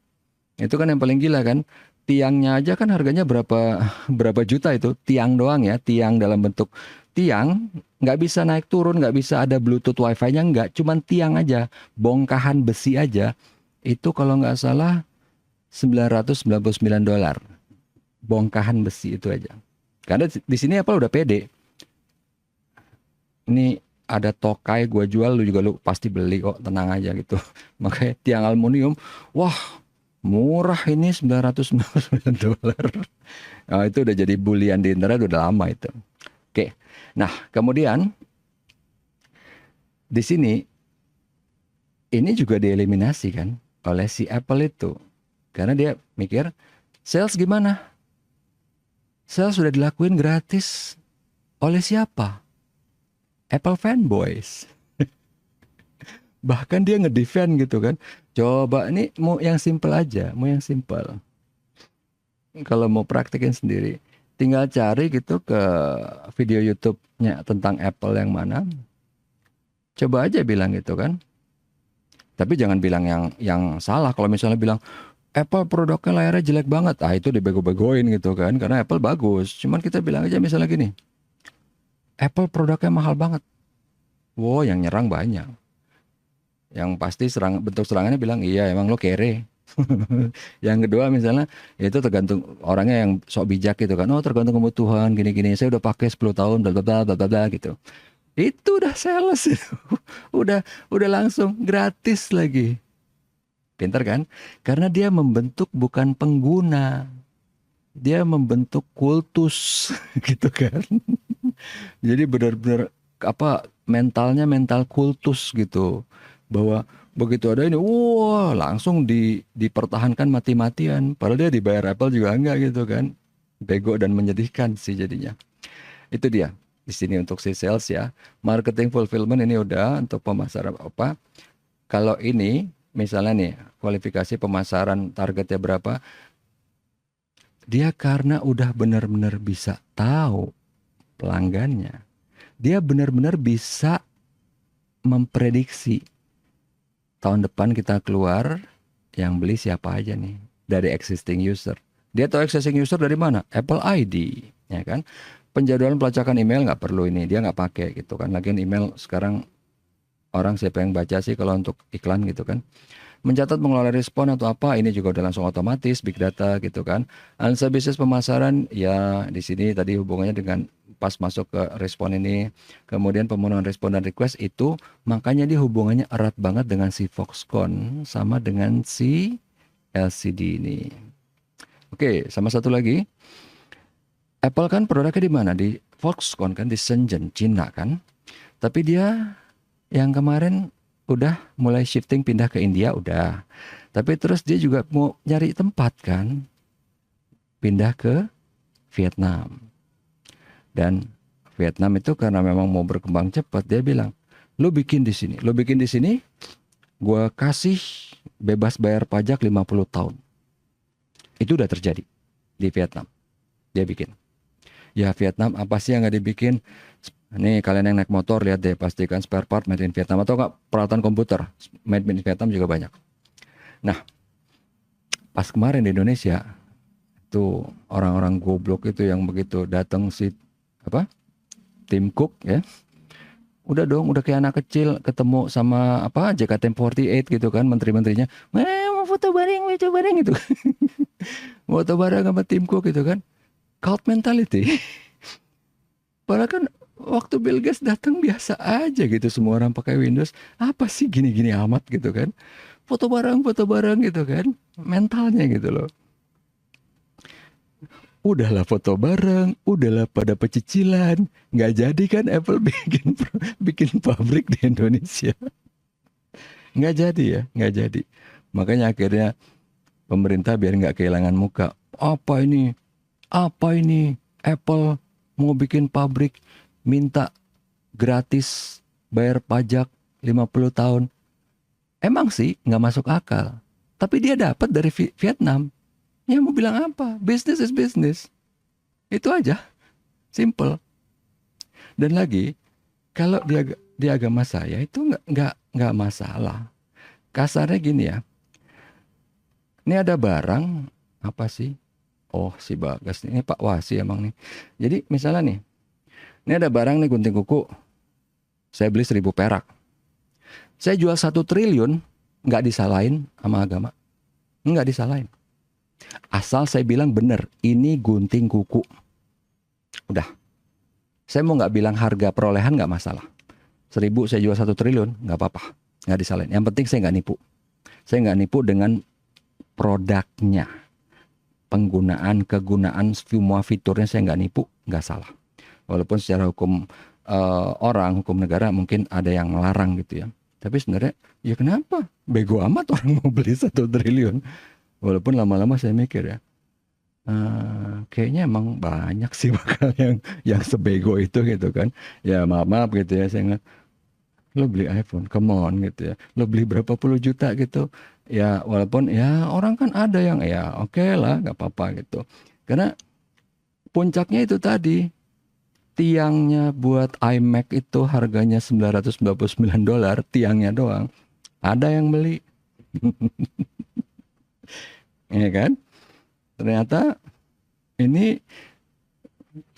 Itu kan yang paling gila kan. Tiangnya aja kan harganya berapa juta itu. Tiang doang ya. Tiang dalam bentuk tiang. Nggak bisa naik turun. Nggak bisa ada Bluetooth Wi-Fi-nya. Nggak. Cuman tiang aja. Bongkahan besi aja. Itu kalau nggak salah $999. Bongkahan besi itu aja. Karena di sini Apple udah pede. Ini ada Tokai gue jual, lu pasti beli kok, tenang aja gitu. Makanya tiang aluminium, wah murah ini $999. Nah, itu udah jadi bulian di internet udah lama itu. Oke, nah kemudian di sini ini juga dieliminasi kan oleh si Apple itu, karena dia mikir sales gimana? Sales sudah dilakuin gratis oleh siapa? Apple fanboys. Bahkan dia ngedefend gitu kan. Coba ini mau yang simple aja, mau yang simple. Kalau mau praktekin sendiri, tinggal cari gitu ke video YouTube-nya tentang Apple yang mana. Coba aja bilang gitu kan. Tapi jangan bilang yang salah. Kalau misalnya bilang Apple produknya layarnya jelek banget, itu dibego-begoin gitu kan. Karena Apple bagus. Cuman kita bilang aja misalnya gini, Apple produknya mahal banget. Wow, yang nyerang banyak. Yang pasti bentuk serangannya bilang, iya emang lo kere. Yang kedua misalnya, itu tergantung orangnya yang sok bijak gitu kan. Oh, tergantung kebutuhan, gini-gini. Saya udah pakai 10 tahun, bla bla bla bla bla gitu. Itu udah sales itu. Udah langsung gratis lagi. Pintar kan? Karena dia membentuk bukan pengguna. Dia membentuk kultus gitu kan. Jadi benar-benar apa, mentalnya mental kultus gitu, bahwa Begitu ada ini, wah langsung dipertahankan mati-matian. Padahal dia dibayar Apple juga enggak gitu kan. Bego dan menyedihkan sih jadinya. Itu dia di sini untuk si sales ya. Marketing fulfillment ini udah untuk pemasaran apa? Kalau ini misalnya nih kualifikasi pemasaran targetnya berapa? Dia karena udah benar-benar bisa tahu pelanggannya. Dia benar-benar bisa memprediksi tahun depan kita keluar yang beli siapa aja nih dari existing user. Dia tahu existing user dari mana? Apple ID, ya kan? Penjadwalan pelacakan email nggak perlu ini, dia nggak pakai gitu kan. Lagian email sekarang orang siapa yang baca sih kalau untuk iklan gitu kan. Mencatat mengelola respon atau apa ini juga udah langsung otomatis big data gitu kan. Analisa bisnis pemasaran ya di sini tadi hubungannya dengan pas masuk ke respon ini, kemudian pemenuhan respon dan request itu makanya dia hubungannya erat banget dengan si Foxconn sama dengan si LCD ini. Oke, sama satu lagi, Apple kan produknya di mana? Di Foxconn kan di Shenzhen, Cina kan. Tapi dia yang kemarin udah mulai shifting pindah ke India udah. Tapi terus dia juga mau nyari tempat kan. Pindah ke Vietnam. Dan Vietnam itu karena memang mau berkembang cepat, dia bilang, "Lo bikin di sini. Lo bikin di sini, gua kasih bebas bayar pajak 50 tahun." Itu udah terjadi di Vietnam. Dia bikin. Ya Vietnam apa sih yang nggak dibikin? Nih kalian yang naik motor lihat deh, pastikan spare part made in Vietnam atau enggak peralatan komputer made in Vietnam juga banyak. Nah, pas kemarin di Indonesia tuh orang-orang goblok itu yang begitu datang si apa? Tim Cook ya. Udah dong, udah kayak anak kecil ketemu sama apa JKT48 gitu kan menteri-menterinya. Mau foto bareng gitu. Foto bareng sama Tim Cook gitu kan. Cult mentality. Padahal kan waktu Bill Gates datang biasa aja gitu, semua orang pakai Windows. Apa sih gini-gini amat gitu kan? Foto bareng gitu kan? Mentalnya gitu loh. Udahlah foto bareng, udahlah pada pecicilan. Nggak jadi kan Apple bikin pabrik di Indonesia. Nggak jadi ya, nggak jadi. Makanya akhirnya pemerintah biar nggak kehilangan muka. Apa ini? Apa ini? Apple mau bikin pabrik, minta gratis bayar pajak 50 tahun. Emang sih nggak masuk akal. Tapi dia dapat dari Vietnam. Ya mau bilang apa? Business is business. Itu aja. Simple. Dan lagi, kalau di agama saya itu nggak masalah. Kasarnya gini ya. Ini ada barang apa sih? Oh si Bagas ini Pak Wasi emang nih. Jadi misalnya nih, ini ada barang nih gunting kuku, saya beli 1.000 perak. Saya jual 1 triliun, nggak disalahin sama agama. Nggak disalahin. Asal saya bilang bener, ini gunting kuku. Udah. Saya mau nggak bilang harga perolehan nggak masalah. 1.000 saya jual 1 triliun, nggak apa-apa. Nggak disalahin. Yang penting saya nggak nipu. Saya nggak nipu dengan produknya. Penggunaan, kegunaan, semua fiturnya saya nggak nipu, nggak salah. Walaupun secara hukum hukum negara mungkin ada yang melarang gitu ya. Tapi sebenarnya ya kenapa? Bego amat orang mau beli 1 triliun. Walaupun lama-lama saya mikir ya, kayaknya emang banyak sih bakal yang sebego itu gitu kan. Ya maaf gitu ya, saya nggak, lo beli iPhone, come on gitu ya. Lo beli berapa puluh juta gitu. Ya walaupun ya orang kan ada yang ya oke lah nggak apa-apa gitu. Karena puncaknya itu tadi, tiangnya buat iMac itu harganya $999, tiangnya doang. Ada yang beli. Ya kan? Ternyata ini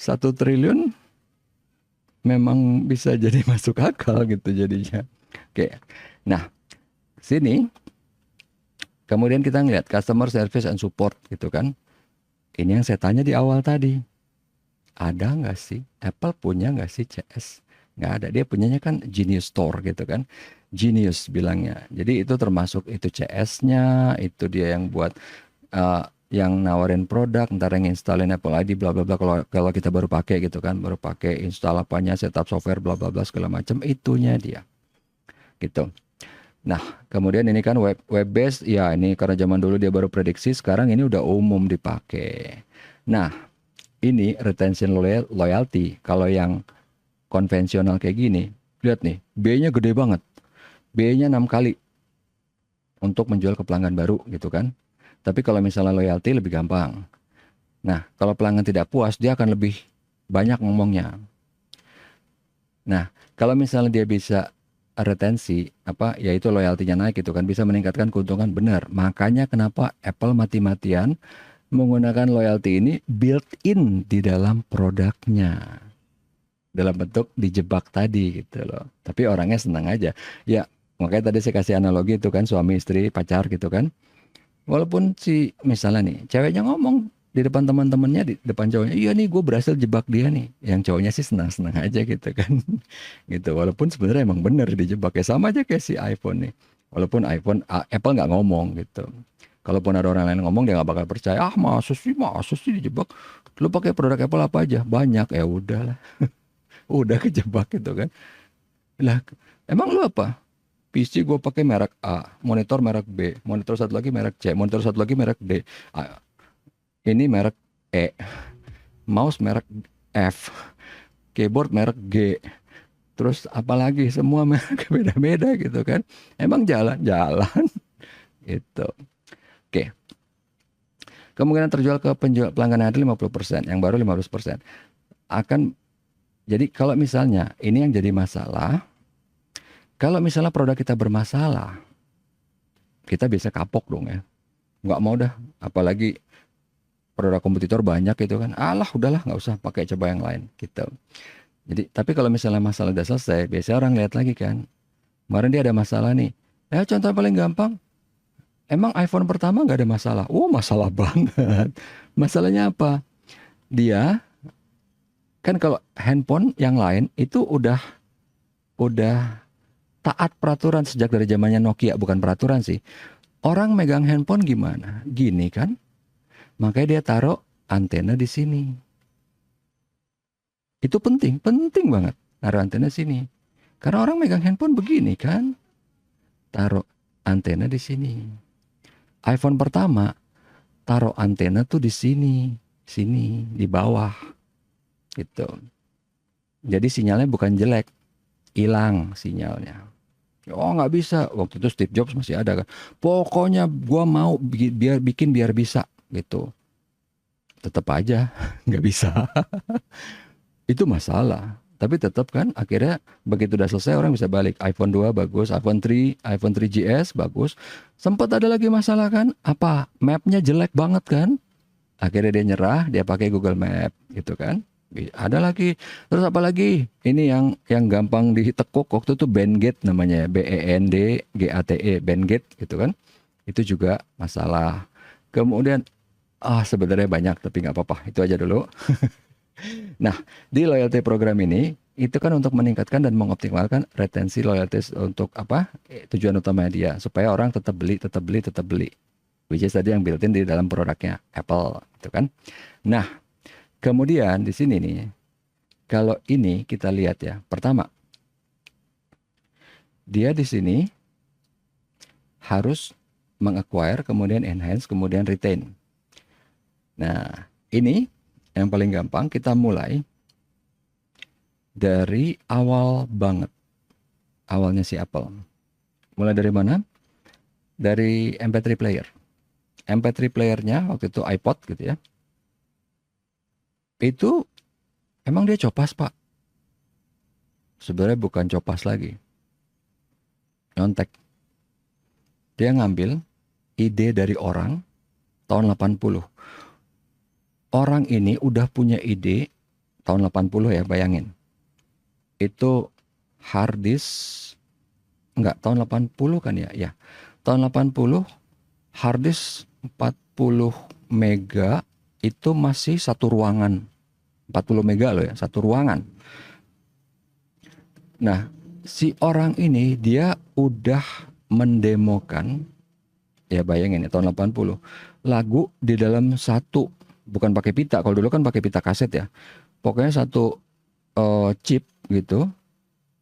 1 triliun memang bisa jadi masuk akal gitu jadinya. Oke. Nah, sini kemudian kita ngeliat customer service and support gitu kan. Ini yang saya tanya di awal tadi. Ada nggak sih? Apple punya nggak sih CS? Nggak ada. Dia punyanya kan Genius Store gitu kan. Genius bilangnya. Jadi itu termasuk itu CS-nya. Itu dia yang buat yang nawarin produk, ntar yang installin Apple ID bla bla bla. Kalau kita baru pakai gitu kan, baru pakai install apanya, setup software bla bla bla segala macam, itunya dia. Gitu. Nah, kemudian ini kan web based, ya ini karena zaman dulu dia baru prediksi, sekarang ini udah umum dipakai. Nah, ini retention loyalty. Kalau yang konvensional kayak gini, lihat nih, B-nya gede banget. B-nya 6 kali untuk menjual ke pelanggan baru gitu kan. Tapi kalau misalnya loyalty lebih gampang. Nah, kalau pelanggan tidak puas, dia akan lebih banyak ngomongnya. Nah, kalau misalnya dia bisa retensi, apa, yaitu loyaltinya naik gitu kan, bisa meningkatkan keuntungan, benar. Makanya kenapa Apple mati-matian menggunakan loyalty ini built-in di dalam produknya. Dalam bentuk dijebak tadi gitu loh. Tapi orangnya senang aja. Ya, makanya tadi saya kasih analogi itu kan, suami istri pacar gitu kan. Walaupun si misalnya nih, ceweknya ngomong di depan teman-temannya, di depan cowoknya, iya nih gue berhasil jebak dia nih. Yang cowoknya sih senang-senang aja gitu kan. Gitu. Walaupun sebenarnya emang bener dijebak, ya sama aja kayak si iPhone nih. Walaupun Apple nggak ngomong gitu. Kalaupun ada orang lain ngomong, dia nggak bakal percaya. Ah, masa sih dijebak. Lu pakai produk Apple apa aja? Banyak. Ya udahlah. Udah kejebak gitu kan. Lah, emang lu apa? PC gue pakai merek A, monitor merek B, monitor satu lagi merek C, monitor satu lagi merek D. Ini merek E, mouse merek F, keyboard merek G. Terus apalagi semua merek beda-beda gitu kan. Emang jalan-jalan gitu. Oke. Kemungkinan terjual ke penjual pelanggan yang ada 50%, yang baru 15%. Akan jadi kalau misalnya ini yang jadi masalah, kalau misalnya produk kita bermasalah, kita bisa kapok dong ya. Nggak mau dah, apalagi produk kompetitor banyak gitu kan. Alah, udahlah nggak usah pakai, coba yang lain gitu. Jadi, tapi kalau misalnya masalah udah selesai, biasanya orang lihat lagi kan. Kemarin dia ada masalah nih. Contoh paling gampang, emang iPhone pertama nggak ada masalah? Oh, masalah banget. Masalahnya apa? Dia kan kalau handphone yang lain itu udah taat peraturan sejak dari zamannya Nokia, bukan peraturan sih. Orang megang handphone gimana? Gini kan? Makanya dia taruh antena di sini. Itu penting, penting banget taruh antena sini. Karena orang megang handphone begini kan? Taruh antena di sini. iPhone pertama taruh antena tuh di sini, di bawah. Gitu. Jadi sinyalnya bukan jelek, hilang sinyalnya. Oh, nggak bisa. Waktu itu Steve Jobs masih ada kan. Pokoknya gua mau biar bisa gitu. Tetap aja nggak bisa. Itu masalah. Tapi tetap kan akhirnya begitu udah selesai orang bisa balik. iPhone 2 bagus, iPhone 3GS bagus. Sempat ada lagi masalah kan? Apa? Mapnya jelek banget kan? Akhirnya dia nyerah, dia pakai Google Map gitu kan. Ada lagi. Terus apa lagi? Ini yang gampang ditekuk waktu itu Bandgate namanya, BENDGATE, Bandgate gitu kan. Itu juga masalah. Kemudian sebenarnya banyak tapi nggak apa-apa. Itu aja dulu. Nah, di loyalty program ini itu kan untuk meningkatkan dan mengoptimalkan retensi loyalty untuk apa? Tujuan utamanya dia supaya orang tetap beli, tetap beli, tetap beli. Which is tadi yang built-in di dalam produknya Apple, gitu kan? Nah, kemudian di sini nih, kalau ini kita lihat ya. Pertama, dia di sini harus meng-acquire, kemudian enhance, kemudian retain. Nah, ini yang paling gampang kita mulai dari awal banget. Awalnya si Apple. Mulai dari mana? Dari MP3 player. MP3 playernya waktu itu iPod gitu ya. Itu emang dia copas, Pak. Sebenarnya bukan copas lagi. Nyontek. Dia ngambil ide dari orang tahun 80. Orang ini udah punya ide tahun 80 ya, bayangin. Itu hard disk, enggak, tahun 80 kan ya? Ya, tahun 80 hard disk 40 mega itu masih satu ruangan. 40 mega loh ya, satu ruangan. Nah, si orang ini dia udah mendemokan, ya bayangin ya, tahun 80. Lagu di dalam satu, bukan pakai pita, kalau dulu kan pakai pita kaset ya. Pokoknya satu chip gitu.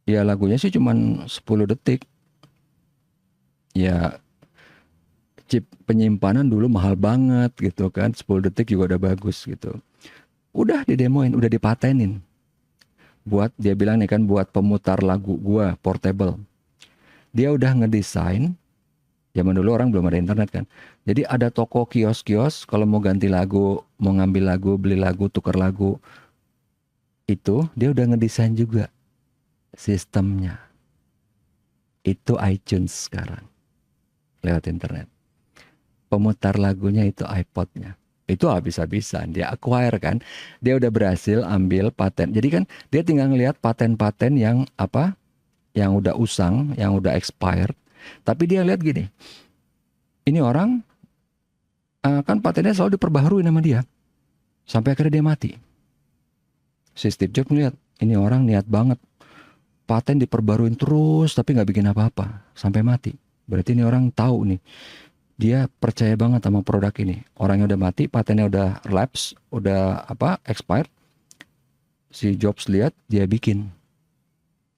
Ya lagunya sih cuman 10 detik. Ya chip penyimpanan dulu mahal banget gitu kan, 10 detik juga udah bagus gitu. Udah didemoin, udah dipatenin. Buat dia bilang nih kan buat pemutar lagu gua portable. Dia udah ngedesain, zaman dulu orang belum ada internet kan. Jadi ada toko kios-kios kalau mau ganti lagu, mau ngambil lagu, beli lagu, tukar lagu, itu dia udah ngedesain juga sistemnya. Itu iTunes sekarang lewat internet. Pemutar lagunya itu iPodnya. Itu habis-habisan. Dia acquire kan. Dia udah berhasil ambil paten. Jadi kan dia tinggal ngelihat paten-paten yang apa? Yang udah usang, yang udah expired. Tapi dia lihat gini. Ini orang kan patennya selalu diperbaharui nama dia. Sampai akhirnya dia mati. Si Steve Jobs ngeliat. Ini orang niat banget. Paten diperbaruin terus tapi nggak bikin apa-apa. Sampai mati. Berarti ini orang tahu nih. Dia percaya banget sama produk ini. Orangnya udah mati, patennya udah lapse, udah expired. Si Jobs lihat, dia bikin.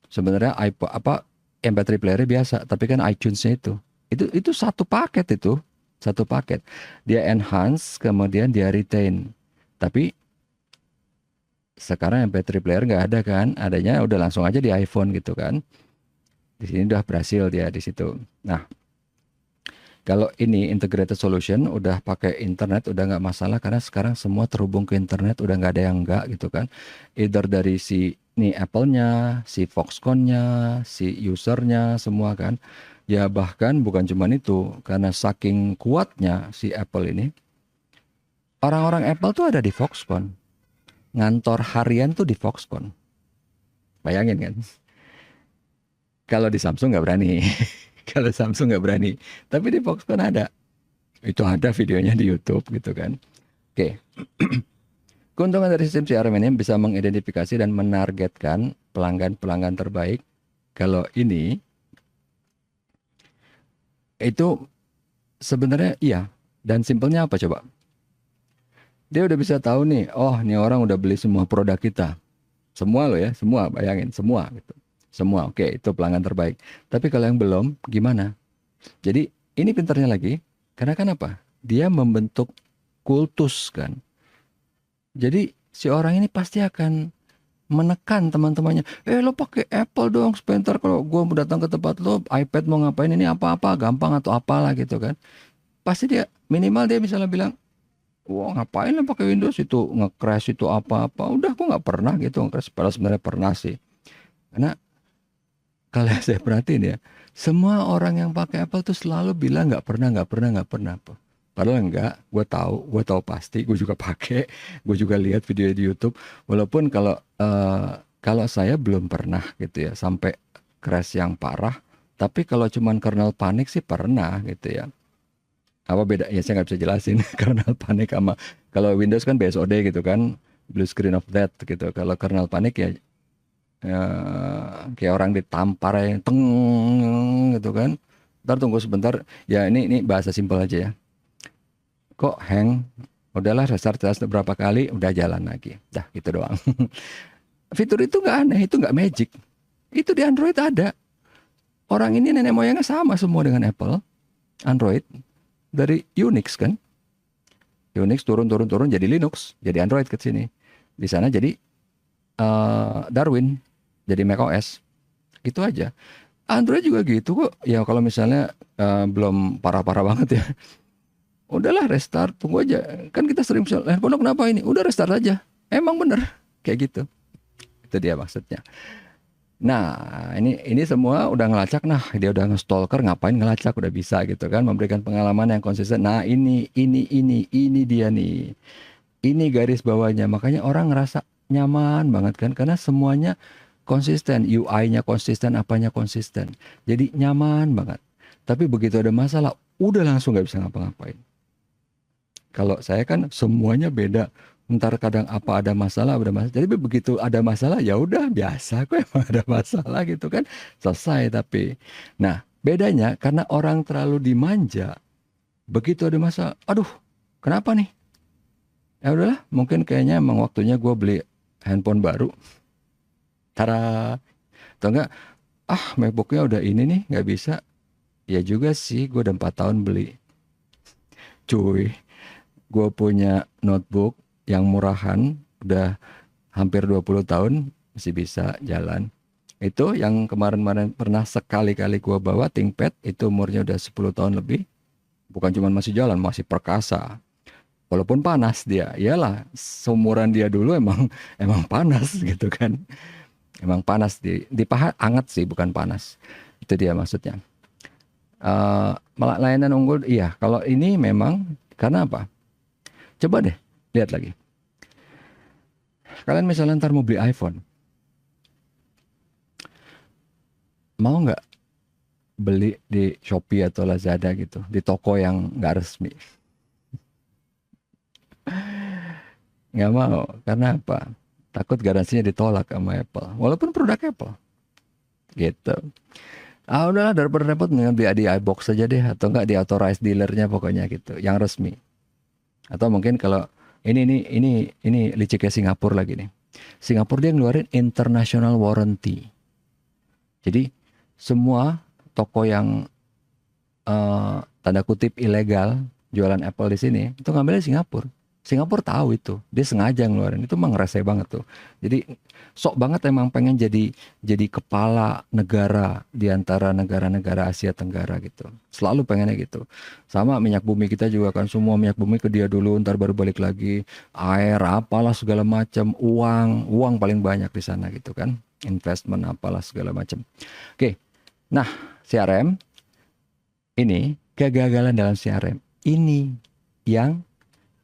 Sebenarnya iPod MP3 player biasa, tapi kan iTunes-nya itu satu paket itu, satu paket. Dia enhance, kemudian dia retain. Tapi sekarang MP3 player nggak ada kan, adanya udah langsung aja di iPhone gitu kan. Di sini udah berhasil dia di situ. Nah, kalau ini integrated solution udah pakai internet udah nggak masalah karena sekarang semua terhubung ke internet udah nggak ada yang enggak gitu kan. Either dari si nih Apple-nya, si Foxconn-nya, si usernya semua kan. Ya bahkan bukan cuma itu karena saking kuatnya si Apple ini. Orang-orang Apple tuh ada di Foxconn. Ngantor harian tuh di Foxconn. Bayangin kan. Kalau di Samsung nggak berani. Kalau Samsung nggak berani. Tapi di Foxconn ada. Itu ada videonya di YouTube gitu kan. Oke. Keuntungan dari sistem CRM ini bisa mengidentifikasi dan menargetkan pelanggan-pelanggan terbaik. Kalau ini itu sebenarnya iya. Dan simpelnya apa coba? Dia udah bisa tahu nih, oh nih orang udah beli semua produk kita. Semua loh ya, semua bayangin, semua gitu. Semua, oke itu pelanggan terbaik. Tapi kalau yang belum, gimana? Jadi ini pintarnya lagi, karena kan apa? Dia membentuk kultus kan. Jadi si orang ini pasti akan menekan teman-temannya. Lo pakai Apple dong, sebentar kalau gue mau datang ke tempat lo, iPad mau ngapain ini apa-apa, gampang atau apalah gitu kan. Pasti dia minimal dia misalnya bilang, wah ngapain lo pakai Windows itu nge-crash itu apa-apa. Udah gue nggak pernah gitu nge-crash. Padahal sebenarnya pernah sih. Karena kalau saya perhatiin ya, semua orang yang pakai Apple tuh selalu bilang nggak pernah, nggak pernah, nggak pernah. Padahal enggak, gue tahu pasti, gue juga pakai, gue juga lihat video di YouTube. Walaupun kalau saya belum pernah gitu ya, sampai crash yang parah. Tapi kalau cuman kernel panik sih pernah gitu ya. Apa beda? Ya saya nggak bisa jelasin kernel panik sama kalau Windows kan BSOD gitu kan, blue screen of death gitu. Kalau kernel panik ya kayak orang ditampar yang teng gitu kan. Ntar tunggu sebentar. Ya ini bahasa simpel aja ya. Kok hang? Udahlah restart berapa kali udah jalan lagi. Dah gitu doang. Fitur itu nggak aneh, itu nggak magic. Itu di Android ada. Orang ini nenek moyangnya sama semua dengan Apple. Android dari Unix kan. Unix turun jadi Linux, jadi Android ke sini. Di sana jadi Darwin, jadi macOS. Gitu aja. Android juga gitu kok. Ya kalau misalnya belum parah-parah banget ya. Udahlah restart, tunggu aja. Kan kita sering misalnya, handphone kenapa ini? Udah restart aja. Emang bener. Kayak gitu. Itu dia maksudnya. Nah, ini semua udah ngelacak. Nah, dia udah nge-stalker, ngapain ngelacak? Udah bisa gitu kan. Memberikan pengalaman yang konsisten. Nah, ini dia nih. Ini garis bawahnya. Makanya orang ngerasa nyaman banget kan. Karena semuanya konsisten. UI-nya konsisten, apanya konsisten. Jadi nyaman banget. Tapi begitu ada masalah, udah langsung gak bisa ngapa-ngapain. Kalau saya kan semuanya beda. Ntar kadang ada masalah. Jadi begitu ada masalah ya udah biasa kok emang ada masalah gitu kan. Selesai tapi. Nah bedanya karena orang terlalu dimanja. Begitu ada masalah. Aduh kenapa nih? Ya udahlah mungkin kayaknya emang waktunya gue beli handphone baru. Tara. Atau enggak. MacBooknya udah ini nih nggak bisa. Ya juga sih, gue udah 4 tahun beli. Cuy, gue punya notebook yang murahan, udah hampir 20 tahun, masih bisa jalan. Itu yang kemarin-kemarin pernah sekali-kali gue bawa ThinkPad, itu umurnya udah 10 tahun lebih. Bukan cuma masih jalan, masih perkasa. Walaupun panas dia, iyalah seumuran dia dulu emang emang panas gitu kan. Emang panas di paha anget sih, bukan panas. Itu dia maksudnya. Layanan unggul, iya. Kalau ini memang karena apa? Coba deh lihat lagi. Kalian misalnya ntar mau beli iPhone, mau nggak beli di Shopee atau Lazada gitu, di toko yang nggak resmi? Nggak mau. Karena apa? Takut garansinya ditolak sama Apple. Walaupun produk Apple. Gitu. Ah udahlah, daripada repot mendingan beli di iBox saja deh, atau enggak di authorized dealernya pokoknya gitu, yang resmi. Atau mungkin kalau ini liciknya Singapura lagi nih. Singapura dia ngeluarin international warranty. Jadi semua toko yang tanda kutip ilegal jualan Apple di sini itu ngambilnya Singapura. Singapura tahu itu, dia sengaja ngeluarin itu, emang rese banget tuh. Jadi sok banget emang pengen jadi kepala negara di antara negara-negara Asia Tenggara gitu. Selalu pengennya gitu. Sama minyak bumi kita juga kan, semua minyak bumi ke dia dulu, ntar baru balik lagi. Air apalah segala macam, uang paling banyak di sana gitu kan. Investment apalah segala macam. Oke. Nah, CRM ini kegagalan dalam CRM ini yang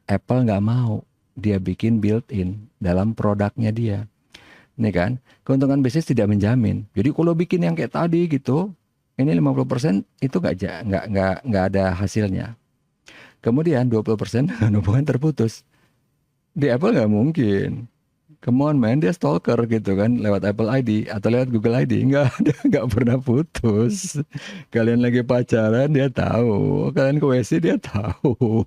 Apple nggak mau dia bikin built-in dalam produknya dia. Nih kan, keuntungan bisnis tidak menjamin. Jadi kalau bikin yang kayak tadi gitu, ini 50% itu nggak ada hasilnya. Kemudian 20% dengan hubungan terputus. Di Apple nggak mungkin. Come on man, dia stalker gitu kan, lewat Apple ID atau lewat Google ID. Nggak ada, nggak pernah putus. Kalian lagi pacaran dia tahu, kalian ke WC dia tahu.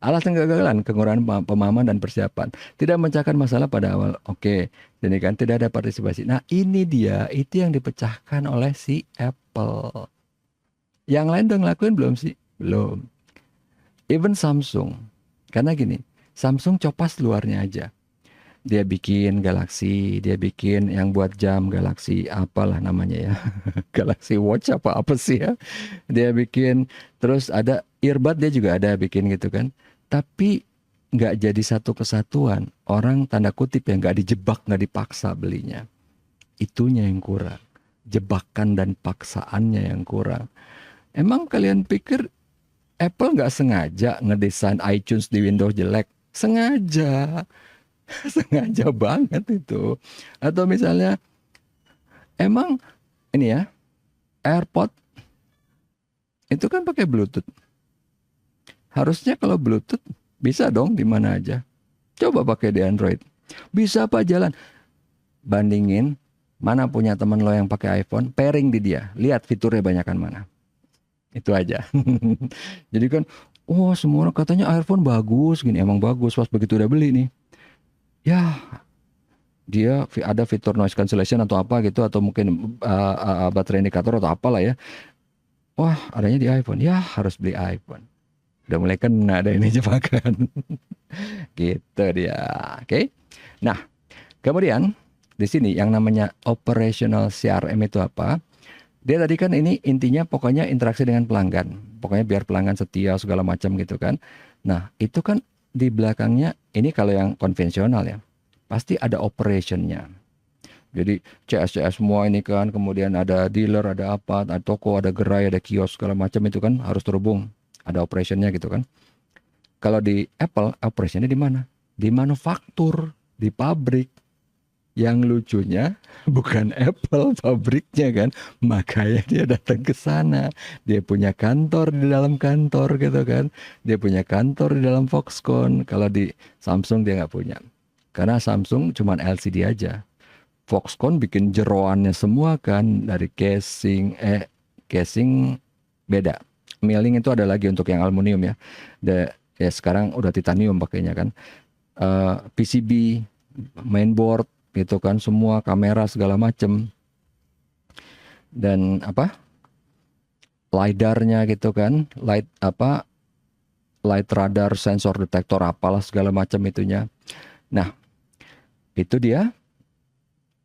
Alasan kegagalan, kekurangan pemahaman dan persiapan. Tidak memecahkan masalah pada awal. Oke, jadi kan tidak ada partisipasi. Nah ini dia, itu yang dipecahkan oleh si Apple. Yang lain udah ngelakuin belum sih? Belum. Even Samsung. Karena gini, Samsung copas luarnya aja. Dia bikin Galaxy, dia bikin yang buat jam Galaxy apalah namanya ya. Galaxy Watch apa sih ya. Dia bikin, terus ada earbud dia juga ada bikin gitu kan. Tapi nggak jadi satu kesatuan. Orang tanda kutip yang nggak dijebak, nggak dipaksa belinya. Itunya yang kurang. Jebakan dan paksaannya yang kurang. Emang kalian pikir Apple nggak sengaja ngedesain iTunes di Windows jelek? Sengaja. Sengaja banget itu. Atau misalnya emang ini ya, AirPod itu kan pakai Bluetooth. Harusnya kalau Bluetooth bisa dong di mana aja. Coba pakai di Android. Bisa apa jalan? Bandingin mana punya teman lo yang pakai iPhone, pairing di dia. Lihat fiturnya banyakan mana. Itu aja. Jadi kan, oh semua orang katanya iPhone bagus gini, emang bagus pas begitu udah beli nih. Ya, dia ada fitur noise cancellation atau apa gitu, atau mungkin baterai indikator atau apalah ya. Wah, adanya di iPhone. Ya, harus beli iPhone. Udah mulai kena ada ini jebakan. Gitu dia. Oke. Nah, kemudian di sini yang namanya operational CRM itu apa? Dia tadi kan ini intinya pokoknya interaksi dengan pelanggan. Pokoknya biar pelanggan setia segala macam gitu kan. Nah, itu kan di belakangnya ini kalau yang konvensional ya. Pasti ada operationnya. Jadi CS semua ini kan, kemudian ada dealer, ada apa, ada toko, ada gerai, ada kios segala macam itu kan harus terhubung. Ada operationnya gitu kan. Kalau di Apple, operationnya di mana? Di manufaktur, di pabrik. Yang lucunya bukan Apple pabriknya kan, makanya dia datang ke sana. Dia punya kantor di dalam kantor gitu kan. Dia punya kantor di dalam Foxconn. Kalau di Samsung dia nggak punya. Karena Samsung cuman LCD aja. Foxconn bikin jeroannya semua kan, dari casing beda. Milling itu ada lagi untuk yang aluminium ya. Ya sekarang udah titanium pakainya kan. PCB, mainboard gitu kan, semua kamera segala macem. Dan apa? LiDAR-nya gitu kan, light radar, sensor detektor, apalah segala macam itunya. Nah, itu dia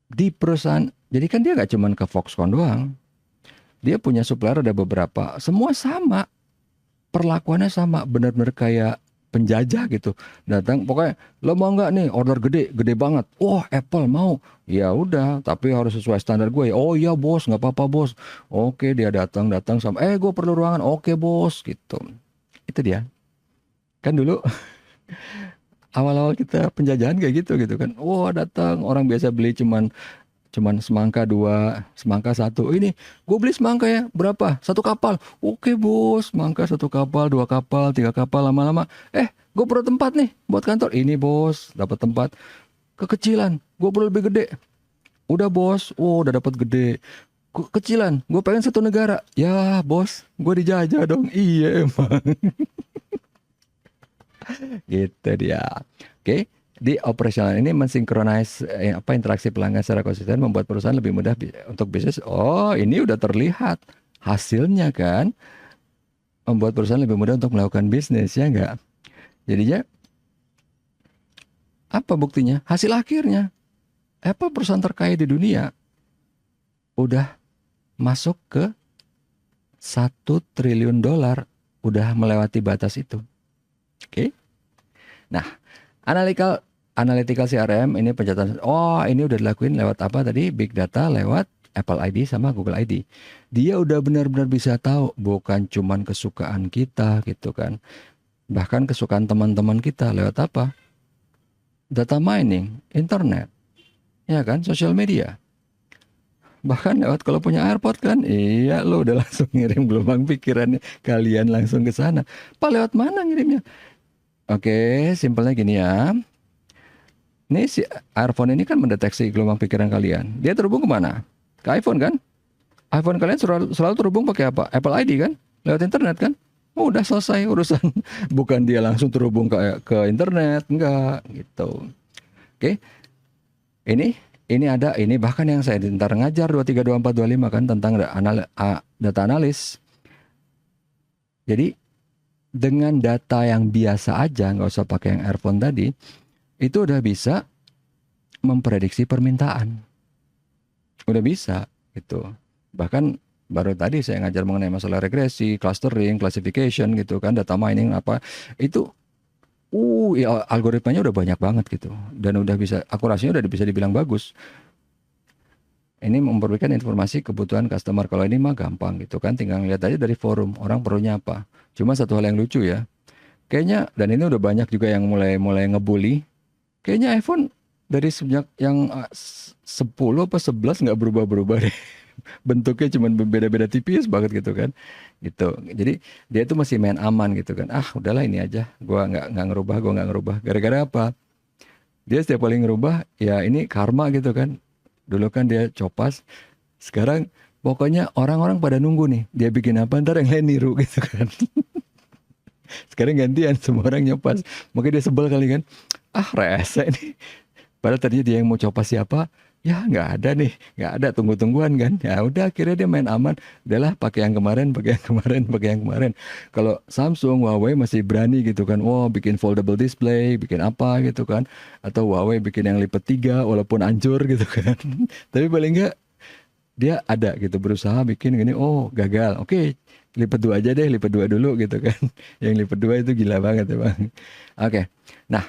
di perusahaan. Jadi kan dia nggak cuman ke Foxconn doang. Dia punya supplier ada beberapa. Semua sama, perlakuannya sama, benar-benar kayak penjajah gitu. Datang, pokoknya lo mau nggak nih order gede, gede banget. Oh Apple mau, ya udah, tapi harus sesuai standar gue. Oh iya bos, nggak apa-apa bos. Oke dia datang datang sama, gue perlu ruangan. Oke bos, gitu. Itu dia. Kan dulu awal-awal kita penjajahan kayak gitu kan. Wah datang orang biasa beli cuman cuman semangka dua, semangka satu. Ini gue beli semangka ya berapa? Satu kapal. Oke bos, semangka satu kapal, dua kapal, tiga kapal, lama-lama. Gue perlu tempat nih buat kantor. Ini bos, dapat tempat. Kekecilan, gue perlu lebih gede. Udah bos, udah dapat gede. Kecilan, gue pengen satu negara. Ya bos, gue dijajah dong. Iya emang. Gitu dia. Oke. Di operasional ini mensinkronis interaksi pelanggan secara konsisten membuat perusahaan lebih mudah untuk bisnis. Oh, ini udah terlihat hasilnya kan? Membuat perusahaan lebih mudah untuk melakukan bisnis ya enggak? Jadinya apa buktinya? Hasil akhirnya Apple perusahaan terkaya di dunia udah masuk ke 1 triliun dolar, udah melewati batas itu. Oke. Nah, analytical CRM ini pencatatan. Oh, ini udah dilakuin lewat apa tadi? Big data lewat Apple ID sama Google ID. Dia udah benar-benar bisa tahu bukan cuman kesukaan kita gitu kan. Bahkan kesukaan teman-teman kita lewat apa? Data mining, internet. Ya kan, sosial media. Bahkan lewat kalau punya AirPod kan, iya lo udah langsung ngirim gelombang pikiran kalian langsung ke sana. Pak lewat mana ngirimnya? Oke, simpelnya gini ya. Ini si iPhone ini kan mendeteksi gelombang pikiran kalian. Dia terhubung kemana? Ke iPhone kan? iPhone kalian selalu terhubung pakai apa? Apple ID kan? Lewat internet kan? Oh, udah selesai urusan. Bukan dia langsung terhubung ke internet, enggak gitu. Oke. Ini ada ini bahkan yang saya ntar ngajar 232425 kan tentang data analis. Jadi dengan data yang biasa aja, nggak usah pakai yang earphone tadi, itu udah bisa memprediksi permintaan. Udah bisa gitu. Bahkan baru tadi saya ngajar mengenai masalah regresi, clustering, classification gitu kan, data mining apa. Itu ya, algoritmanya udah banyak banget gitu. Dan udah bisa akurasinya udah bisa dibilang bagus. Ini memberikan informasi kebutuhan customer. Kalau ini mah gampang gitu kan, tinggal lihat aja dari forum orang perlunya apa. Cuma satu hal yang lucu ya. Kayaknya dan ini udah banyak juga yang mulai ngebully. Kayaknya iPhone dari sejak yang 10 apa 11 nggak berubah-berubah deh. Bentuknya cuma beda-beda tipis banget gitu kan. Gitu. Jadi dia itu masih main aman gitu kan. Ah, udahlah ini aja. Gua nggak ngerubah. Gara-gara apa? Dia setiap kali ngerubah ya ini karma gitu kan. Dulu kan dia copas. Sekarang pokoknya orang-orang pada nunggu nih. Dia bikin apa ntar yang lain niru gitu kan. Sekarang gantian semua orang nyopas. Mungkin dia sebel kali kan. Ah rese ini. Padahal tadinya dia yang mau copas siapa. Ya nggak ada nih. Nggak ada tunggu-tungguan kan. Ya udah akhirnya dia main aman. Udahlah pakai yang kemarin. Kalau Samsung, Huawei masih berani gitu kan. Wow bikin foldable display. Bikin apa gitu kan. Atau Huawei bikin yang lipat 3 walaupun hancur gitu kan. Tapi paling nggak dia ada gitu berusaha bikin gini. Oh gagal. Oke. Lipat 2 aja deh. Lipat 2 dulu gitu kan. Yang lipat 2 itu gila banget ya bang. Oke. Nah.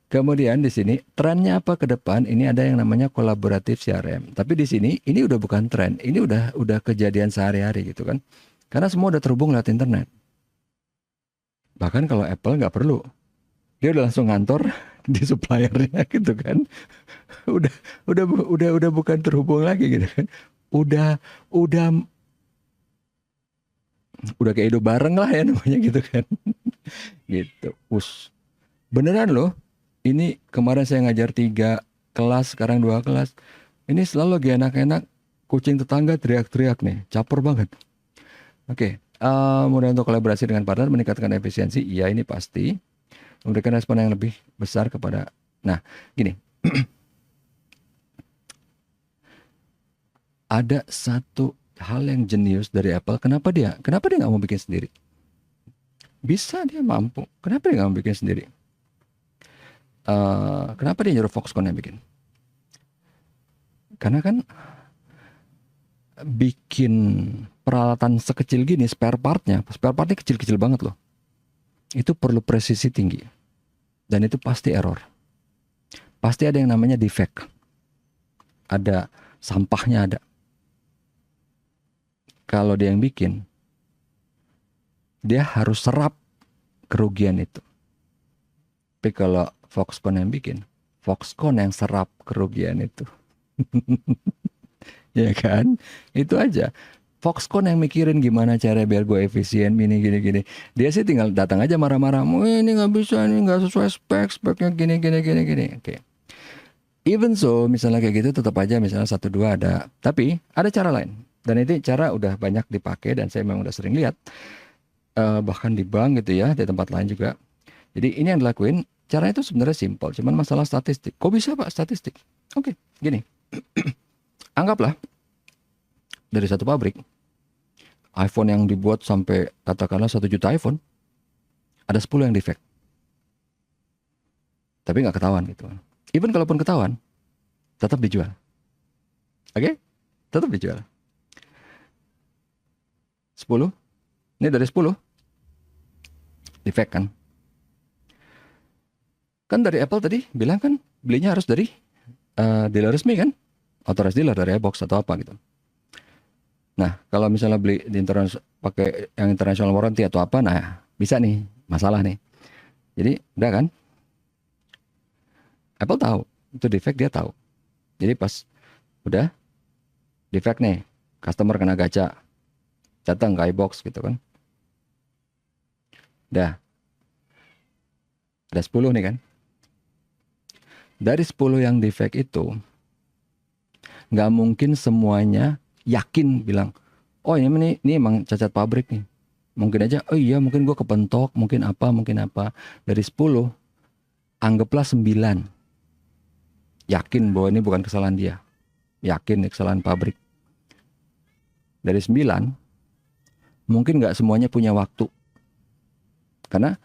Kemudian di sini trennya apa ke depan? Ini ada yang namanya kolaboratif CRM. Tapi di sini ini udah bukan tren, ini udah kejadian sehari-hari gitu kan. Karena semua udah terhubung lewat internet. Bahkan kalau Apple nggak perlu, dia udah langsung ngantor di suppliernya gitu kan. Udah udah bukan terhubung lagi gitu kan. Udah udah udah kayak hidup bareng lah ya namanya gitu kan. Gitu. Beneran loh. Ini kemarin saya ngajar 3 kelas, sekarang 2 kelas. Ini selalu lagi enak-enak, kucing tetangga teriak-teriak nih, caper banget. Oke, mudah untuk kolaborasi dengan partner, meningkatkan efisiensi, iya ini pasti. Memberikan respon yang lebih besar kepada, nah gini. Ada satu hal yang jenius dari Apple. Kenapa dia nggak mau bikin sendiri? Bisa, dia mampu. Kenapa dia nggak mau bikin sendiri? Kenapa dia nyuruh Foxconn yang bikin? Karena kan bikin peralatan sekecil gini, spare partnya kecil-kecil banget loh. Itu perlu presisi tinggi. Dan itu pasti error. Pasti ada yang namanya defect. Ada sampahnya ada. Kalau dia yang bikin, dia harus serap kerugian itu. Tapi kalau Foxconn yang bikin, Foxconn yang serap kerugian itu. Ya kan? Itu aja. Foxconn yang mikirin gimana cara biar gue efisien, gini. Dia sih tinggal datang aja marah-marah. Ini nggak bisa, ini nggak sesuai speknya gini. Oke. Even so, misalnya kayak gitu tetap aja misalnya 1-2 ada. Tapi ada cara lain. Dan itu cara udah banyak dipakai dan saya memang udah sering lihat. Bahkan di bank gitu ya, di tempat lain juga. Jadi ini yang dilakuin, caranya itu sebenarnya simpel. Cuman masalah statistik. Kok bisa Pak statistik? Oke, gini. Anggaplah dari satu pabrik, iPhone yang dibuat sampai katakanlah 1 juta iPhone, ada 10 yang defect. Tapi nggak ketahuan gitu. Even kalaupun ketahuan, tetap dijual. Oke? Tetap dijual. 10. Ini dari 10. Defect kan? Kan dari Apple tadi bilang kan belinya harus dari dealer resmi kan? Authorized dealer dari iBox atau apa gitu. Nah, kalau misalnya beli di pakai yang international warranty atau apa, nah bisa nih, masalah nih. Jadi, udah kan? Apple tahu, itu defect dia tahu. Jadi pas udah defect nih, customer kena gacha, datang ke iBox gitu kan. Udah. Ada 10 nih kan. Dari 10 yang defect itu, nggak mungkin semuanya yakin bilang, oh ini emang cacat pabrik nih. Mungkin aja, oh iya mungkin gue kepentok, mungkin apa. Dari 10, anggaplah 9. Yakin bahwa ini bukan kesalahan dia. Yakin ini kesalahan pabrik. Dari 9, mungkin nggak semuanya punya waktu. Karena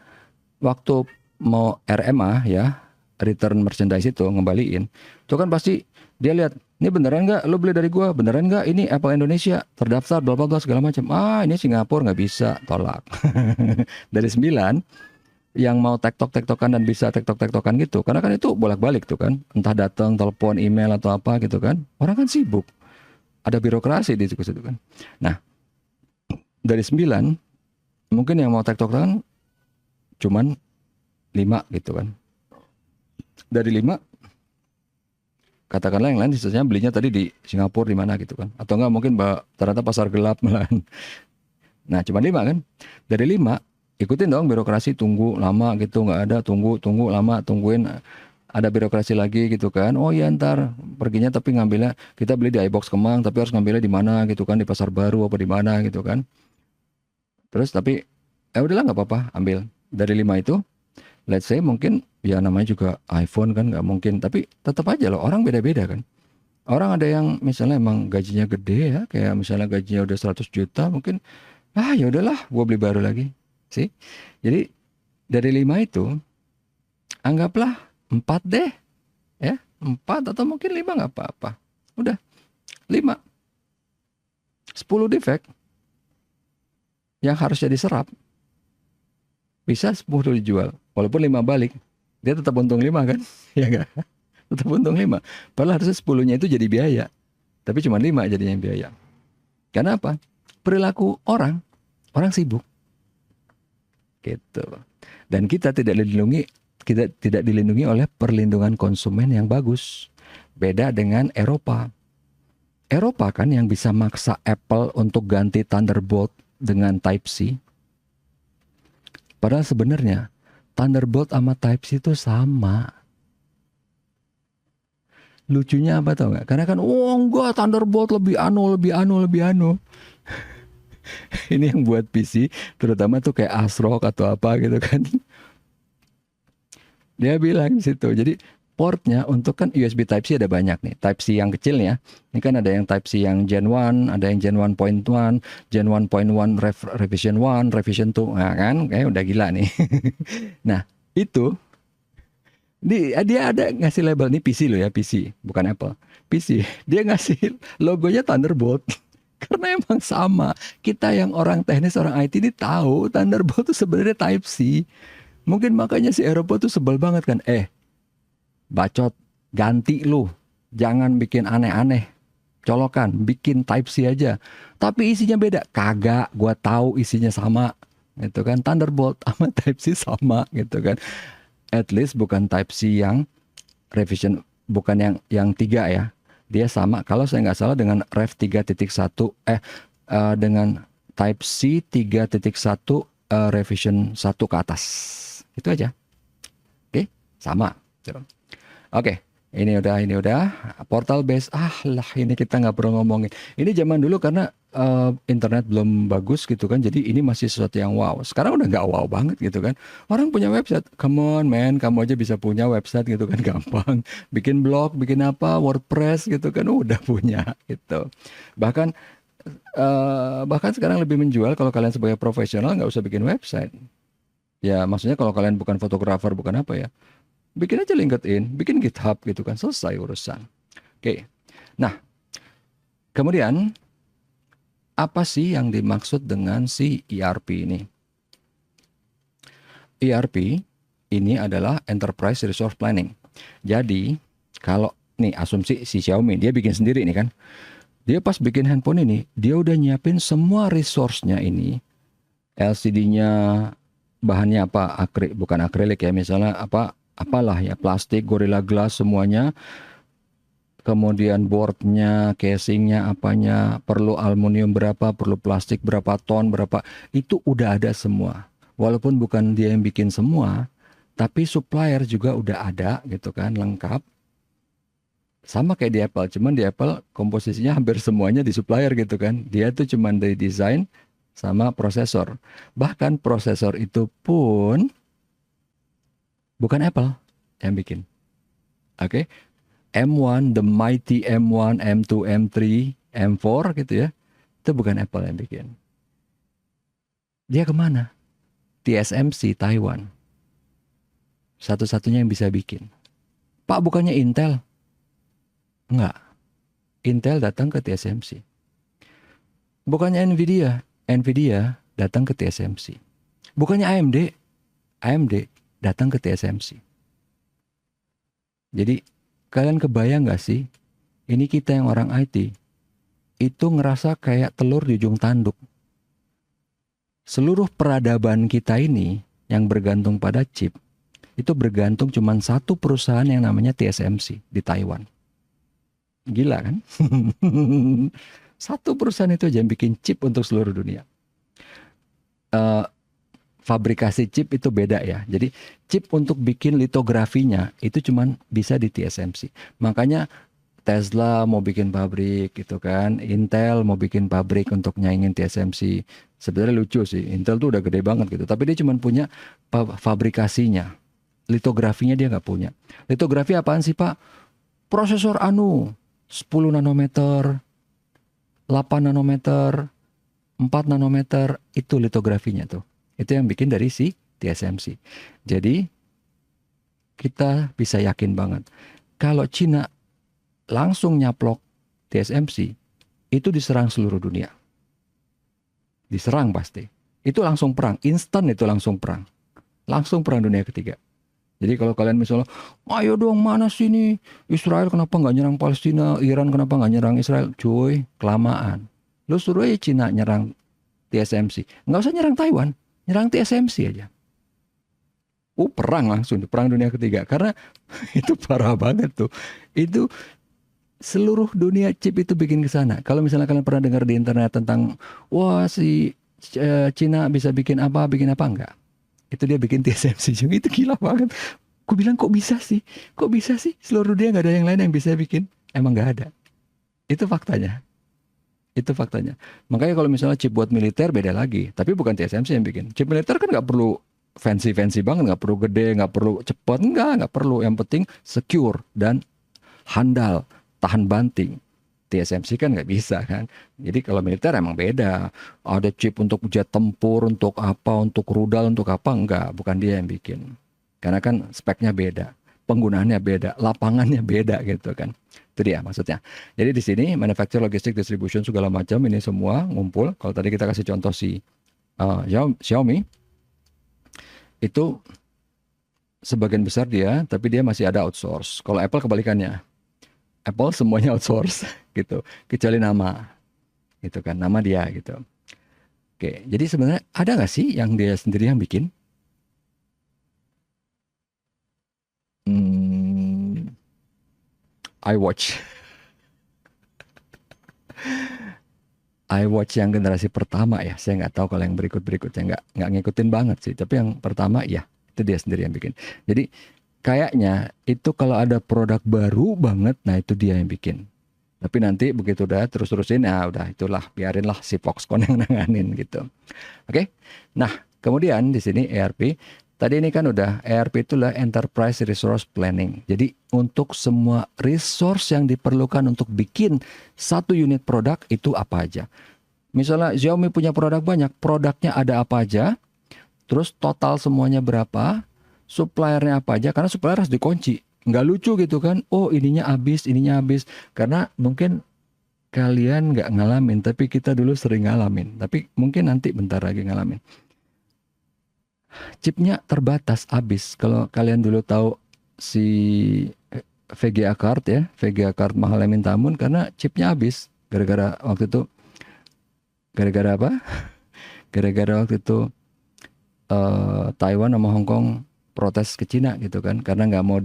waktu mau RMA ya, return merchandise itu, ngembaliin. Itu kan pasti dia lihat, ini beneran nggak lo beli dari gua, beneran nggak ini Apple Indonesia terdaftar bla bla bla segala macam. Ini Singapura nggak bisa, tolak. Dari 9 yang mau tektokan dan bisa tektokan gitu, karena kan itu bolak-balik tuh kan, entah datang telepon email atau apa gitu kan, orang kan sibuk, ada birokrasi di situ kan. Nah, dari 9 mungkin yang mau tektokan cuman 5 gitu kan. Dari 5, katakanlah yang lain sisanya belinya tadi di Singapura di mana gitu kan. Atau enggak mungkin ternyata pasar gelap malahan. Nah, cuma 5 kan. Dari 5, ikutin dong birokrasi, tunggu lama gitu, nggak ada, tunggu lama, tungguin ada birokrasi lagi gitu kan. Oh iya ntar perginya tapi ngambilnya, kita beli di iBox Kemang tapi harus ngambilnya di mana gitu kan, di Pasar Baru apa di mana gitu kan. Terus tapi udahlah nggak apa-apa, ambil. Dari 5 itu, let's say mungkin ya namanya juga iPhone kan, nggak mungkin, tapi tetap aja loh, orang beda-beda kan. Orang ada yang misalnya emang gajinya gede ya, kayak misalnya gajinya udah 100 juta, mungkin ya udahlah gua beli baru lagi sih. Jadi dari 5 itu anggaplah 4 deh ya, 4 atau mungkin 5 nggak apa-apa. Udah 5, 10 defect yang harusnya diserap, bisa 10 dijual. Walaupun 5 balik, dia tetap untung 5 kan? Ya enggak? Tetap untung 5. Padahal harusnya 10-nya itu jadi biaya. Tapi cuma 5 jadinya yang biaya. Karena apa? Perilaku orang sibuk. Gitu. Dan kita tidak dilindungi oleh perlindungan konsumen yang bagus. Beda dengan Eropa. Eropa kan yang bisa maksa Apple untuk ganti Thunderbolt dengan Type-C. Padahal sebenarnya Thunderbolt sama Type-C itu sama. Lucunya apa tau nggak? Karena kan, enggak, Thunderbolt lebih anu. Ini yang buat PC, terutama tuh kayak ASRock atau apa gitu kan. Dia bilang di situ. Jadi portnya untuk kan USB Type-C ada banyak nih. Type-C yang kecil ya. Ini kan ada yang Type-C yang Gen 1, ada yang Gen 1.1, Gen 1.1 Revision 1, Revision 2. Nah kan, kayak udah gila nih. Nah, itu dia ada ngasih label nih PC loh ya, PC, bukan Apple. PC. Dia ngasih logonya Thunderbolt. Karena emang sama. Kita yang orang teknis, orang IT ini tahu Thunderbolt itu sebenarnya Type-C. Mungkin makanya si Eropa tuh sebel banget kan. Bacot, ganti lu. Jangan bikin aneh-aneh. Colokan, bikin Type-C aja. Tapi isinya beda. Kagak, gua tahu isinya sama. Gitu kan, Thunderbolt sama Type-C sama gitu kan. At least bukan Type-C yang revision, bukan yang 3 ya. Dia sama kalau saya nggak salah dengan Rev 3.1 dengan Type-C 3.1 revision 1 ke atas. Itu aja. Oke, sama. Oke, ini udah portal base. Ini kita nggak perlu ngomongin. Ini zaman dulu karena internet belum bagus gitu kan, jadi ini masih sesuatu yang wow. Sekarang udah nggak wow banget gitu kan. Orang punya website, come on man, kamu aja bisa punya website gitu kan, gampang. Bikin blog, bikin apa, WordPress gitu kan, udah punya gitu. Bahkan sekarang lebih menjual kalau kalian sebagai profesional nggak usah bikin website. Ya maksudnya kalau kalian bukan fotografer, bukan apa ya, bikin aja LinkedIn, bikin GitHub gitu kan, selesai urusan. Oke, nah kemudian apa sih yang dimaksud dengan si ERP ini? ERP ini adalah Enterprise Resource Planning. Jadi kalau nih asumsi si Xiaomi dia bikin sendiri nih kan, dia pas bikin handphone ini dia udah nyiapin semua resource-nya ini, LCD-nya bahannya apa, bukan akrilik ya, misalnya apalah ya, plastik, Gorilla Glass semuanya. Kemudian boardnya, casingnya, apanya, perlu aluminium berapa, perlu plastik berapa ton, berapa, itu udah ada semua. Walaupun bukan dia yang bikin semua, tapi supplier juga udah ada gitu kan, lengkap. Sama kayak di Apple, cuman di Apple komposisinya hampir semuanya di supplier gitu kan. Dia tuh cuman dari desain sama prosesor. Bahkan prosesor itu pun bukan Apple yang bikin. Oke. M1, the mighty M1, M2, M3, M4 gitu ya. Itu bukan Apple yang bikin. Dia kemana? TSMC Taiwan. Satu-satunya yang bisa bikin. Pak, bukannya Intel? Enggak. Intel datang ke TSMC. Bukannya Nvidia? Nvidia datang ke TSMC. Bukannya AMD? AMD datang ke TSMC. Jadi kalian kebayang gak sih, ini kita yang orang IT, itu ngerasa kayak telur di ujung tanduk. Seluruh peradaban kita ini yang bergantung pada chip, itu bergantung cuma satu perusahaan yang namanya TSMC di Taiwan. Gila kan? Satu perusahaan itu aja yang bikin chip untuk seluruh dunia. Fabrikasi chip itu beda ya. Jadi chip untuk bikin litografinya itu cuman bisa di TSMC. Makanya Tesla mau bikin pabrik gitu kan. Intel mau bikin pabrik untuk nyaingin TSMC. Sebenarnya lucu sih. Intel tuh udah gede banget gitu. Tapi dia cuman punya fabrikasinya. Litografinya dia nggak punya. Litografi apaan sih Pak? Prosesor 10 nanometer, 8 nanometer, 4 nanometer. Itu litografinya tuh. Itu yang bikin dari si TSMC. Jadi kita bisa yakin banget kalau Cina langsung nyaplok TSMC, itu diserang seluruh dunia. Diserang pasti. Itu langsung perang, instan itu langsung perang. Langsung perang dunia ketiga. Jadi kalau kalian misalnya, ayo dong mana sih nih Israel kenapa nggak nyerang Palestina, Iran kenapa nggak nyerang Israel? Cuy, kelamaan. Lu suruh aja Cina nyerang TSMC. Nggak usah nyerang Taiwan. Nyerang TSMC aja. Perang langsung, perang dunia ketiga. Karena itu parah banget tuh. Itu seluruh dunia chip itu bikin ke sana. Kalau misalnya kalian pernah dengar di internet tentang, wah si Cina bisa bikin apa enggak. Itu dia bikin TSMC juga. Itu gila banget. Aku bilang kok bisa sih? Kok bisa sih? Seluruh dunia nggak ada yang lain yang bisa bikin. Emang nggak ada. Itu faktanya. Itu faktanya. Makanya kalau misalnya chip buat militer beda lagi. Tapi bukan TSMC yang bikin. Chip militer kan nggak perlu fancy banget, nggak perlu gede, nggak perlu cepet, nggak perlu. Yang penting secure dan handal, tahan banting. TSMC kan nggak bisa kan. Jadi kalau militer emang beda. Ada chip untuk jet tempur, untuk apa, untuk rudal, untuk apa, enggak. Bukan dia yang bikin. Karena kan speknya beda, penggunaannya beda, lapangannya beda gitu kan. Itu dia maksudnya. Jadi di sini manufacture, logistik, distribution segala macam ini semua ngumpul. Kalau tadi kita kasih contoh si Xiaomi, itu sebagian besar dia, tapi dia masih ada outsource. Kalau Apple kebalikannya. Apple semuanya outsource gitu, kecuali nama, gitu kan, nama dia gitu. Oke, jadi sebenarnya ada nggak sih yang dia sendiri yang bikin? iWatch, iWatch yang generasi pertama ya. Saya nggak tahu kalau yang berikutnya nggak ngikutin banget sih. Tapi yang pertama ya itu dia sendiri yang bikin. Jadi kayaknya itu kalau ada produk baru banget, nah itu dia yang bikin. Tapi nanti begitu udah terus-terusin, ya udah itulah biarinlah si Foxconn yang nanganin gitu. Oke. Nah, kemudian di sini ERP. Tadi ini kan udah ERP itulah Enterprise Resource Planning. Jadi untuk semua resource yang diperlukan untuk bikin satu unit produk itu apa aja. Misalnya Xiaomi punya produk banyak, produknya ada apa aja, terus total semuanya berapa, suppliernya apa aja, karena supplier harus dikunci. Nggak lucu gitu kan, oh ininya habis, karena mungkin kalian nggak ngalamin, tapi kita dulu sering ngalamin, tapi mungkin nanti bentar lagi ngalamin. Chipnya terbatas, habis. Kalau kalian dulu tahu si VGA card ya, VGA card mahalnya minta ampun karena chipnya habis. Gara-gara waktu itu, gara-gara apa? Gara-gara waktu itu Taiwan sama Hong Kong protes ke Cina gitu kan, karena nggak mau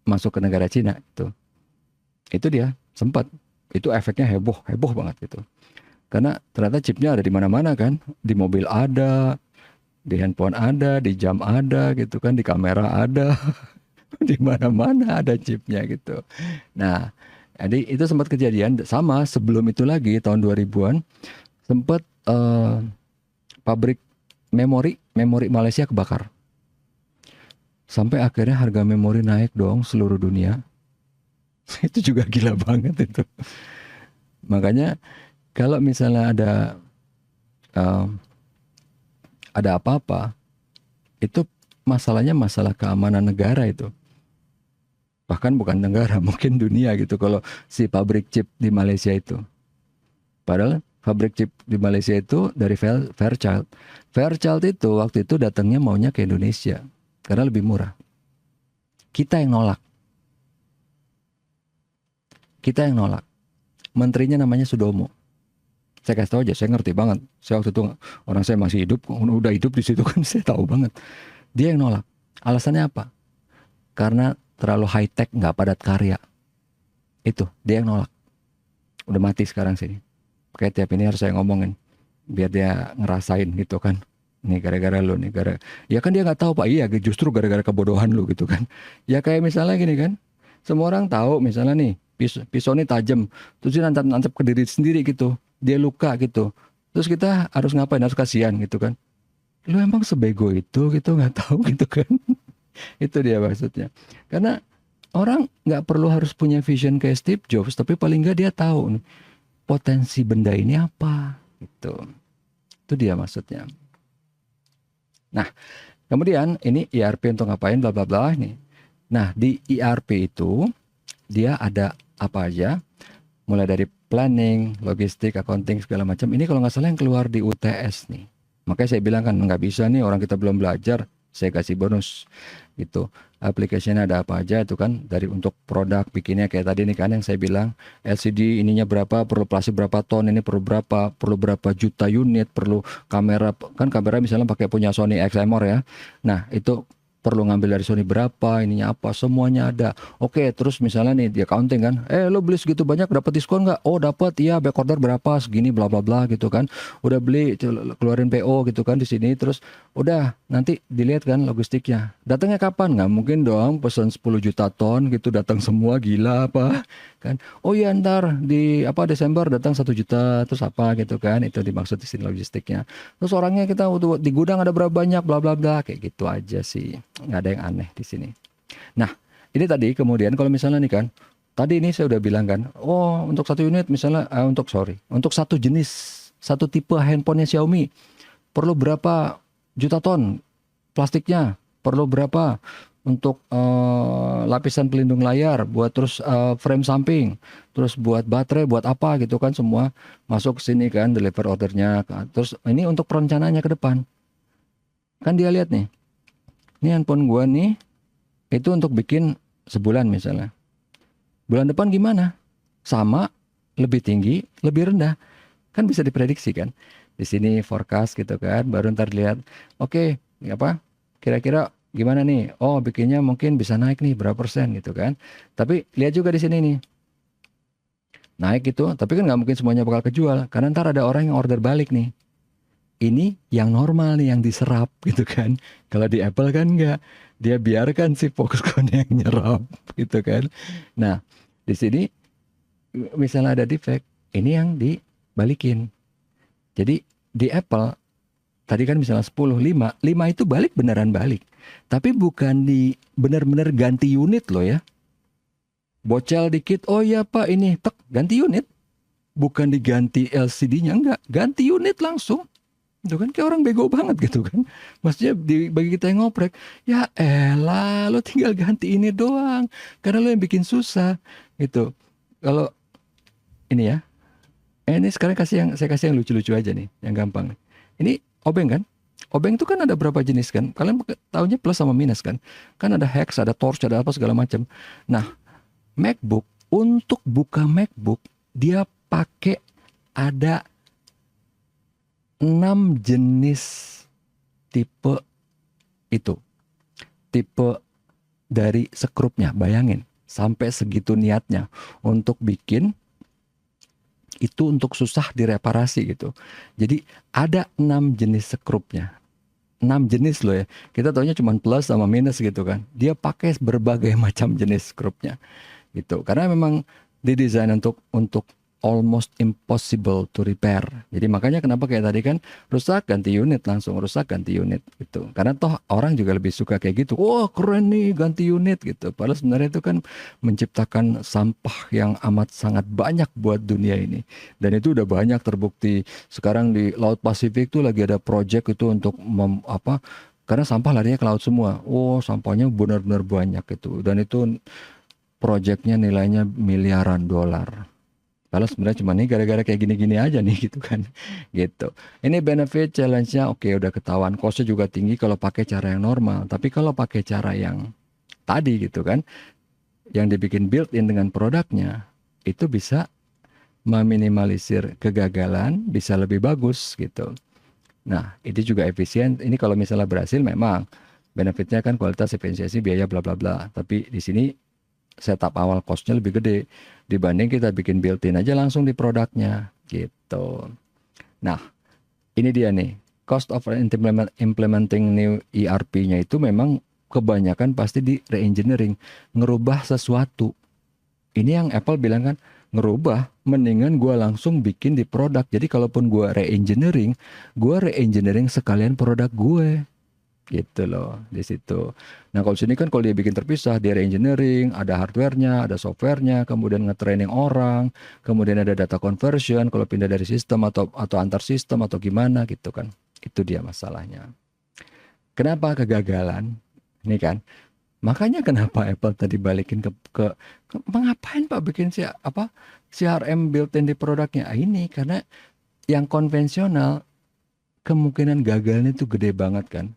masuk ke negara Cina gitu. Itu dia sempat, itu efeknya heboh banget gitu. Karena ternyata chipnya ada di mana-mana kan, di mobil ada, di handphone ada, di jam ada gitu kan, di kamera ada, di mana-mana ada chipnya gitu. Nah, jadi itu sempat kejadian sama sebelum itu lagi tahun 2000-an sempat pabrik memori Malaysia kebakar. Sampai akhirnya harga memori naik dong seluruh dunia. Itu juga gila banget itu. Makanya kalau misalnya ada apa-apa, itu masalahnya masalah keamanan negara itu. Bahkan bukan negara, mungkin dunia gitu kalau si pabrik chip di Malaysia itu. Padahal pabrik chip di Malaysia itu dari Fairchild. Fairchild itu waktu itu datangnya maunya ke Indonesia karena lebih murah. Kita yang nolak. Menterinya namanya Sudomo. Saya kasih tahu aja, saya ngerti banget. Saya waktu itu orang saya masih hidup, udah hidup di situ kan, saya tahu banget. Dia yang nolak. Alasannya apa? Karena terlalu high tech, nggak padat karya. Itu dia yang nolak. Udah mati sekarang sini. Kayak tiap ini harus saya ngomongin, biar dia ngerasain gitu kan. Nih gara-gara lu nih, ya kan dia nggak tahu Pak. Iya, justru gara-gara kebodohan lu gitu kan. Ya kayak misalnya gini kan, semua orang tahu misalnya nih pisau ini tajam, terus dia nancap ke diri sendiri gitu, dia luka gitu. Terus kita harus ngapain? Harus kasihan gitu kan. Lu emang sebego itu gitu, nggak tahu gitu kan. Itu dia maksudnya. Karena orang nggak perlu harus punya vision kayak Steve Jobs, tapi paling nggak dia tahu nih, potensi benda ini apa gitu. Itu dia maksudnya. Nah, kemudian ini ERP untuk ngapain bla bla bla nih. Nah, di ERP itu dia ada apa aja? Mulai dari planning, logistik, accounting segala macam. Ini kalau nggak salah yang keluar di UTS nih. Makanya saya bilang kan nggak bisa nih, orang kita belum belajar, saya kasih bonus gitu. Aplikasinya ada apa aja itu kan, dari untuk produk bikinnya kayak tadi nih kan yang saya bilang LCD ininya berapa, perlu plastik berapa ton, ini perlu berapa juta unit, perlu kamera kan, kamera misalnya pakai punya Sony Exmor ya. Nah, itu perlu ngambil dari Sony berapa, ininya apa, semuanya ada. Oke, terus misalnya nih dia counting kan, lo beli segitu banyak dapat diskon nggak? Oh dapat, iya, back order berapa, segini bla bla bla gitu kan. Udah beli, keluarin PO gitu kan di sini, terus udah nanti dilihat kan logistiknya. Datangnya kapan? Nggak mungkin dong pesan 10 juta ton gitu datang semua, gila apa kan? Oh iya ntar di apa Desember datang 1 juta, terus apa gitu kan? Itu dimaksud di sini logistiknya. Terus orangnya kita di gudang ada berapa banyak, bla bla bla, kayak gitu aja sih, nggak ada yang aneh di sini. Nah, ini tadi kemudian kalau misalnya nih kan, tadi ini saya udah bilang kan, oh untuk satu unit misalnya, untuk satu jenis, satu tipe handphonenya Xiaomi perlu berapa juta ton plastiknya, perlu berapa untuk lapisan pelindung layar, buat terus frame samping, terus buat baterai, buat apa gitu kan, semua masuk ke sini kan, deliver ordernya. Terus ini untuk perencanaannya ke depan. Kan dia lihat nih, ini handphone gua nih, itu untuk bikin sebulan misalnya. Bulan depan gimana? Sama, lebih tinggi, lebih rendah. Kan bisa diprediksi kan. Di sini forecast gitu kan, baru ntar lihat, oke, apa? Kira-kira gimana nih? Oh, bikinnya mungkin bisa naik nih berapa persen gitu kan. Tapi lihat juga di sini nih. Naik gitu, tapi kan nggak mungkin semuanya bakal kejual karena ntar ada orang yang order balik nih. Ini yang normal nih yang diserap gitu kan. Kalau di Apple kan nggak, dia biarkan si Foxconn yang nyerap gitu kan. Nah, di sini misalnya ada defect, ini yang dibalikin. Jadi di Apple tadi kan misalnya 10, 5 itu balik beneran balik. Tapi bukan di benar-benar ganti unit loh ya. Bocel dikit, oh ya Pak ini, tek, ganti unit. Bukan diganti LCD-nya, enggak. Ganti unit langsung. Itu kan kayak orang bego banget gitu kan. Maksudnya bagi kita yang ngoprek, ya elah lo tinggal ganti ini doang. Karena lo yang bikin susah gitu. Kalau ini ya, ini sekarang saya kasih yang lucu-lucu aja nih, yang gampang nih. Ini obeng kan? Obeng itu kan ada berapa jenis kan? Kalian tahunya plus sama minus kan? Kan ada hex, ada torch, ada apa segala macam. Nah, MacBook, untuk buka MacBook dia pakai ada 6 jenis tipe itu. Tipe dari sekrupnya, bayangin. Sampai segitu niatnya untuk bikin itu untuk susah direparasi gitu. Jadi ada 6 jenis sekrupnya. 6 jenis loh ya. Kita taunya cuma plus sama minus gitu kan. Dia pakai berbagai macam jenis sekrupnya gitu. Karena memang didesain untuk almost impossible to repair. Jadi makanya kenapa kayak tadi kan rusak ganti unit, langsung rusak ganti unit gitu. Karena toh orang juga lebih suka kayak gitu. Wah, keren nih ganti unit gitu. Padahal sebenarnya itu kan menciptakan sampah yang amat sangat banyak buat dunia ini. Dan itu udah banyak terbukti. Sekarang di Laut Pasifik tuh lagi ada project itu untuk karena sampah larinya ke laut semua. Oh, sampahnya benar-benar banyak gitu. Dan itu projectnya nilainya miliaran dolar. Kalau sebenarnya cuma nih gara-gara kayak gini-gini aja nih gitu kan. Gitu. Ini benefit challenge-nya oke udah ketahuan. Cost-nya juga tinggi kalau pakai cara yang normal. Tapi kalau pakai cara yang tadi gitu kan, yang dibikin built-in dengan produknya, itu bisa meminimalisir kegagalan, bisa lebih bagus gitu. Nah, ini juga efisien. Ini kalau misalnya berhasil memang benefitnya kan kualitas, efisiensi, biaya bla bla bla. Tapi di sini setup awal cost-nya lebih gede dibanding kita bikin built-in aja langsung di produknya gitu. Nah, ini dia nih. Cost of implementing new ERP-nya itu memang kebanyakan pasti di re-engineering, ngerubah sesuatu. Ini yang Apple bilang kan, ngerubah mendingan gua langsung bikin di produk. Jadi kalaupun gua re-engineering sekalian produk gue. Gitu loh di situ. Nah kalau sini kan kalau dia bikin terpisah, dia re-engineering, ada hardware-nya, ada software-nya, kemudian nge-training orang, kemudian ada data conversion kalau pindah dari sistem atau antar sistem atau gimana gitu kan. Itu dia masalahnya. Kenapa kegagalan? Ini kan. Makanya kenapa Apple tadi balikin ke ngapain Pak bikin CRM built-in di produknya? Ini karena yang konvensional kemungkinan gagalnya itu gede banget kan.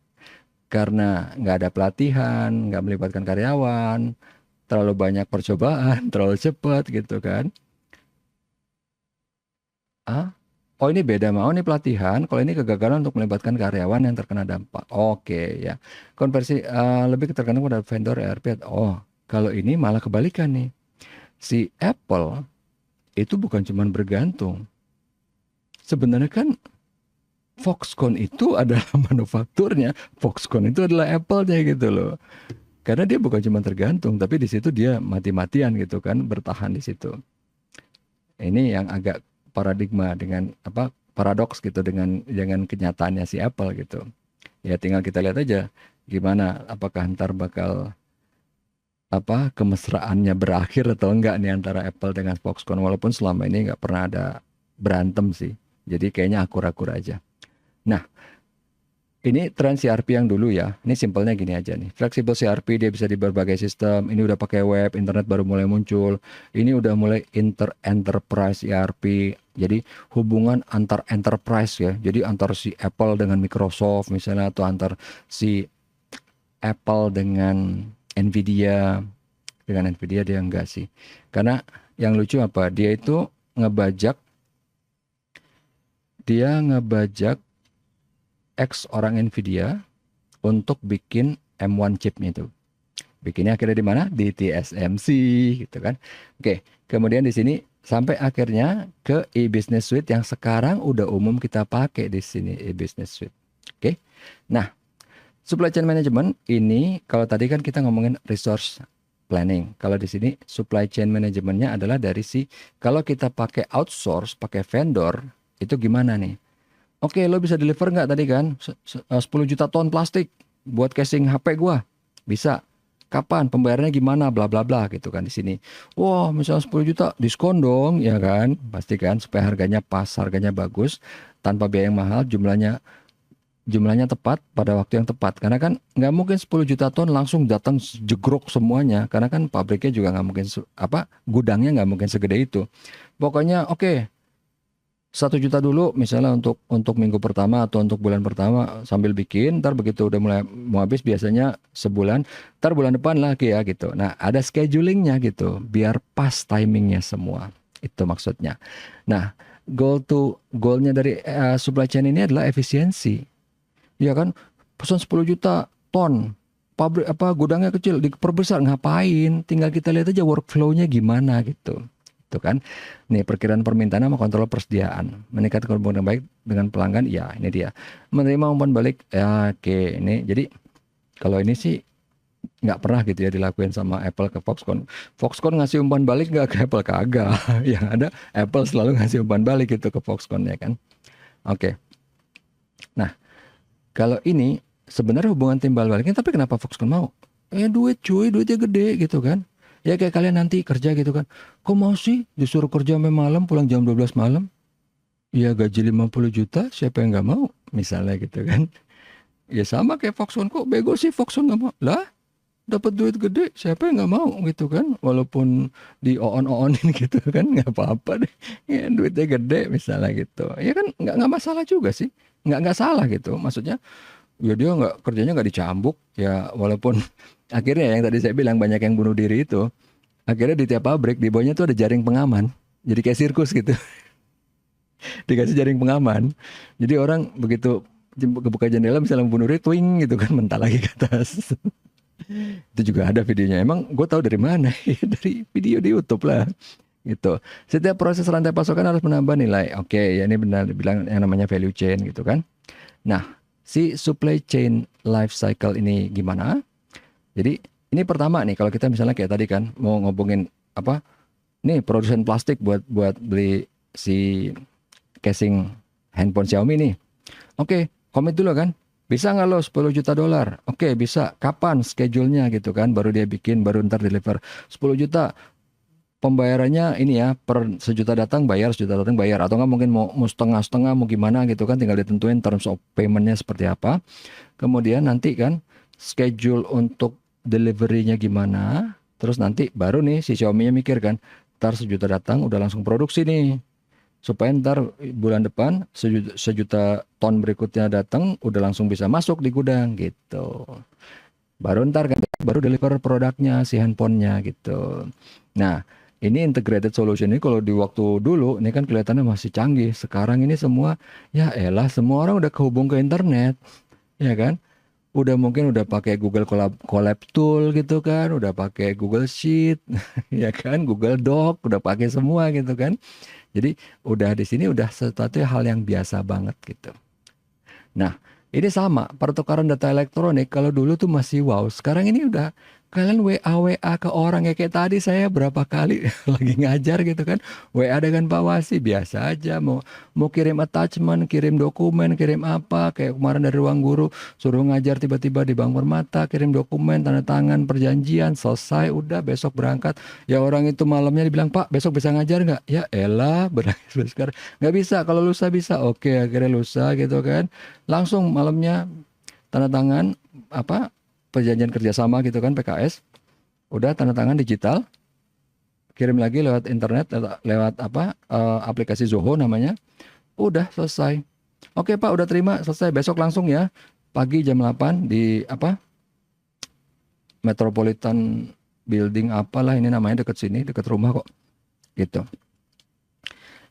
Karena nggak ada pelatihan, nggak melibatkan karyawan, terlalu banyak percobaan, terlalu cepat gitu kan. Oh ini beda, mau ini pelatihan, kalau ini kegagalan untuk melibatkan karyawan yang terkena dampak. Oke ya. Konversi lebih tergantung pada vendor ERP. Oh, kalau ini malah kebalikan nih. Si Apple itu bukan cuma bergantung. Sebenarnya kan Foxconn itu adalah manufakturnya, Foxconn itu adalah Apple-nya gitu loh. Karena dia bukan cuma tergantung, tapi di situ dia mati-matian gitu kan, bertahan di situ. Ini yang agak paradigma dengan apa paradoks gitu dengan kenyataannya si Apple gitu. Ya tinggal kita lihat aja gimana apakah ntar bakal apa kemesraannya berakhir atau enggak nih antara Apple dengan Foxconn, walaupun selama ini nggak pernah ada berantem sih. Jadi kayaknya akur-akur aja. Nah, ini tren CRP yang dulu ya. Ini simpelnya gini aja nih. Flexible CRP dia bisa di berbagai sistem. Ini udah pakai web, internet baru mulai muncul. Ini udah mulai enterprise CRP. Jadi hubungan antar enterprise ya. Jadi antar si Apple dengan Microsoft misalnya, atau antar si Apple dengan Nvidia. Dengan Nvidia dia enggak sih. Karena yang lucu apa? Dia ngebajak X orang Nvidia untuk bikin M1 chipnya itu. Bikinnya akhirnya di mana? Di TSMC gitu kan. Oke, kemudian di sini sampai akhirnya ke e-business suite yang sekarang udah umum kita pakai di sini e-business suite. Oke. Nah, supply chain management ini kalau tadi kan kita ngomongin resource planning. Kalau di sini supply chain managementnya adalah dari kalau kita pakai outsource, pakai vendor, itu gimana nih? Oke, lo bisa deliver nggak tadi kan? 10 juta ton plastik buat casing HP gua. Bisa. Kapan? Pembayarannya gimana? Bla bla bla gitu kan di sini. Wah, misalnya 10 juta diskon dong, ya kan? Pasti kan supaya harganya pas, harganya bagus, tanpa biaya yang mahal, jumlahnya tepat pada waktu yang tepat. Karena kan nggak mungkin 10 juta ton langsung datang jegrok semuanya. Karena kan pabriknya juga nggak mungkin gudangnya nggak mungkin segede itu. Pokoknya oke. 1 juta dulu misalnya untuk minggu pertama atau untuk bulan pertama sambil bikin, ntar begitu udah mulai mau habis biasanya sebulan, ntar bulan depan lagi ya gitu. Nah ada schedulingnya gitu biar pas timingnya semua, itu maksudnya. Nah goalnya dari supply chain ini adalah efisiensi, ya kan? Pesan 10 juta ton, pabrik gudangnya kecil diperbesar, ngapain? Tinggal kita lihat aja workflow-nya gimana gitu. Itu kan. Nih perkiraan permintaan sama kontrol persediaan. Meningkatkan hubungan yang baik dengan pelanggan, ya ini dia. Menerima umpan balik, ya oke. Ini jadi kalau ini sih nggak pernah gitu ya dilakuin sama Apple ke Foxconn. Foxconn ngasih umpan balik nggak ke Apple, kagak. Yang ada Apple selalu ngasih umpan balik gitu ke Foxconn ya kan. Oke. Nah kalau ini sebenarnya hubungan timbal baliknya, tapi kenapa Foxconn mau? Duit cuy, duitnya gede gitu kan. Ya kayak kalian nanti kerja gitu kan. Kok mau sih disuruh kerja sampai malam, pulang jam 12 malam? Ya gaji 50 juta, siapa yang nggak mau? Misalnya gitu kan. Ya sama kayak Foxconn, kok bego sih Foxconn nggak mau? Lah, dapat duit gede, siapa yang nggak mau gitu kan? Walaupun di on-onin gitu kan, nggak apa-apa deh. Ya duitnya gede misalnya gitu. Ya kan nggak masalah juga sih. Nggak salah gitu. Maksudnya ya dia kerjanya nggak dicambuk ya, walaupun akhirnya yang tadi saya bilang banyak yang bunuh diri itu, akhirnya di tiap pabrik di bawahnya tuh ada jaring pengaman, jadi kayak sirkus gitu. Dikasih jaring pengaman, jadi orang begitu kebuka jendela misalnya bunuh diri, twing gitu kan, mental lagi ke atas. Itu juga ada videonya. Emang gue tahu dari mana? Dari video di YouTube lah gitu. Setiap proses rantai pasokan harus menambah nilai. Oke, ya ini benar bilang yang namanya value chain gitu kan. Nah, si supply chain life cycle ini gimana? Jadi ini pertama nih, kalau kita misalnya kayak tadi kan mau ngobongin nih produsen plastik buat beli si casing handphone Xiaomi nih. Oke, komit dulu kan. Bisa nggak lo 10 juta dolar? Oke, bisa. Kapan schedule-nya gitu kan? Baru dia bikin, baru ntar deliver 10 juta. Pembayarannya ini ya, per 1 juta datang bayar, 1 juta datang bayar. Atau nggak mungkin mau setengah-setengah, mau gimana gitu kan. Tinggal ditentuin terms of payment-nya seperti apa. Kemudian nanti kan schedule untuk delivery-nya gimana. Terus nanti baru nih si Xiaomi-nya mikir kan. Ntar 1 juta datang udah langsung produksi nih. Supaya ntar bulan depan 1 juta ton berikutnya datang udah langsung bisa masuk di gudang gitu. Baru ntar kan baru deliver produknya si handphonenya gitu. Nah Ini integrated solution ini kalau di waktu dulu ini kan kelihatannya masih canggih. Sekarang ini semua ya elah semua orang udah kehubung ke internet, ya kan? Udah mungkin udah pakai Google Collab Tool gitu kan, udah pakai Google Sheet, ya kan, Google Doc, udah pakai semua gitu kan. Jadi udah di sini udah sesuatu hal yang biasa banget gitu. Nah, ini sama, pertukaran data elektronik kalau dulu tuh masih wow, sekarang ini udah kalian WA ke orang ya kayak tadi saya berapa kali lagi ngajar gitu kan, WA dengan Pak Wasi biasa aja mau mau kirim attachment, kirim dokumen, kirim apa kayak kemarin dari ruang guru suruh ngajar tiba-tiba di Bank Permata kirim dokumen tanda tangan perjanjian selesai udah besok berangkat ya orang itu malamnya dibilang Pak besok bisa ngajar nggak ya elah berangkat sekarang nggak bisa kalau lusa bisa oke akhirnya lusa gitu kan langsung malamnya tanda tangan apa perjanjian kerjasama gitu kan PKS udah tanda tangan digital kirim lagi lewat internet lewat apa aplikasi Zoho namanya udah selesai oke Pak udah terima selesai besok langsung ya pagi jam 8 di apa Metropolitan Building apalah ini namanya deket sini deket rumah kok gitu.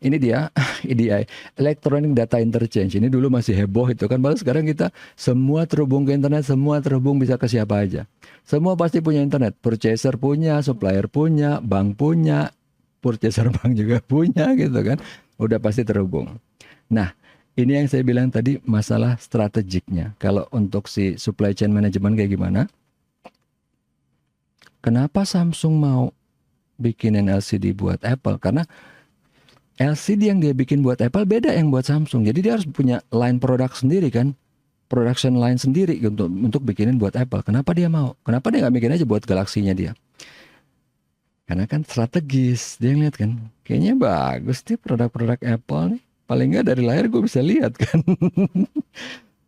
Ini dia EDI, Electronic Data Interchange. Ini dulu masih heboh itu kan, baru sekarang kita semua terhubung ke internet, semua terhubung bisa ke siapa aja. Semua pasti punya internet, purchaser punya, supplier punya, bank punya, purchaser bank juga punya gitu kan. Udah pasti terhubung. Nah, ini yang saya bilang tadi masalah strategiknya. Kalau untuk si supply chain management kayak gimana? Kenapa Samsung mau bikinin LCD buat Apple? Karena LCD yang dia bikin buat Apple beda yang buat Samsung. Jadi dia harus punya line produk sendiri kan. Production line sendiri untuk bikinin buat Apple. Kenapa dia mau? Kenapa dia nggak bikin aja buat Galaxy-nya dia? Karena kan strategis. Dia ngeliat kan. Kayaknya bagus nih produk-produk Apple nih. Paling nggak dari layar gue bisa lihat kan.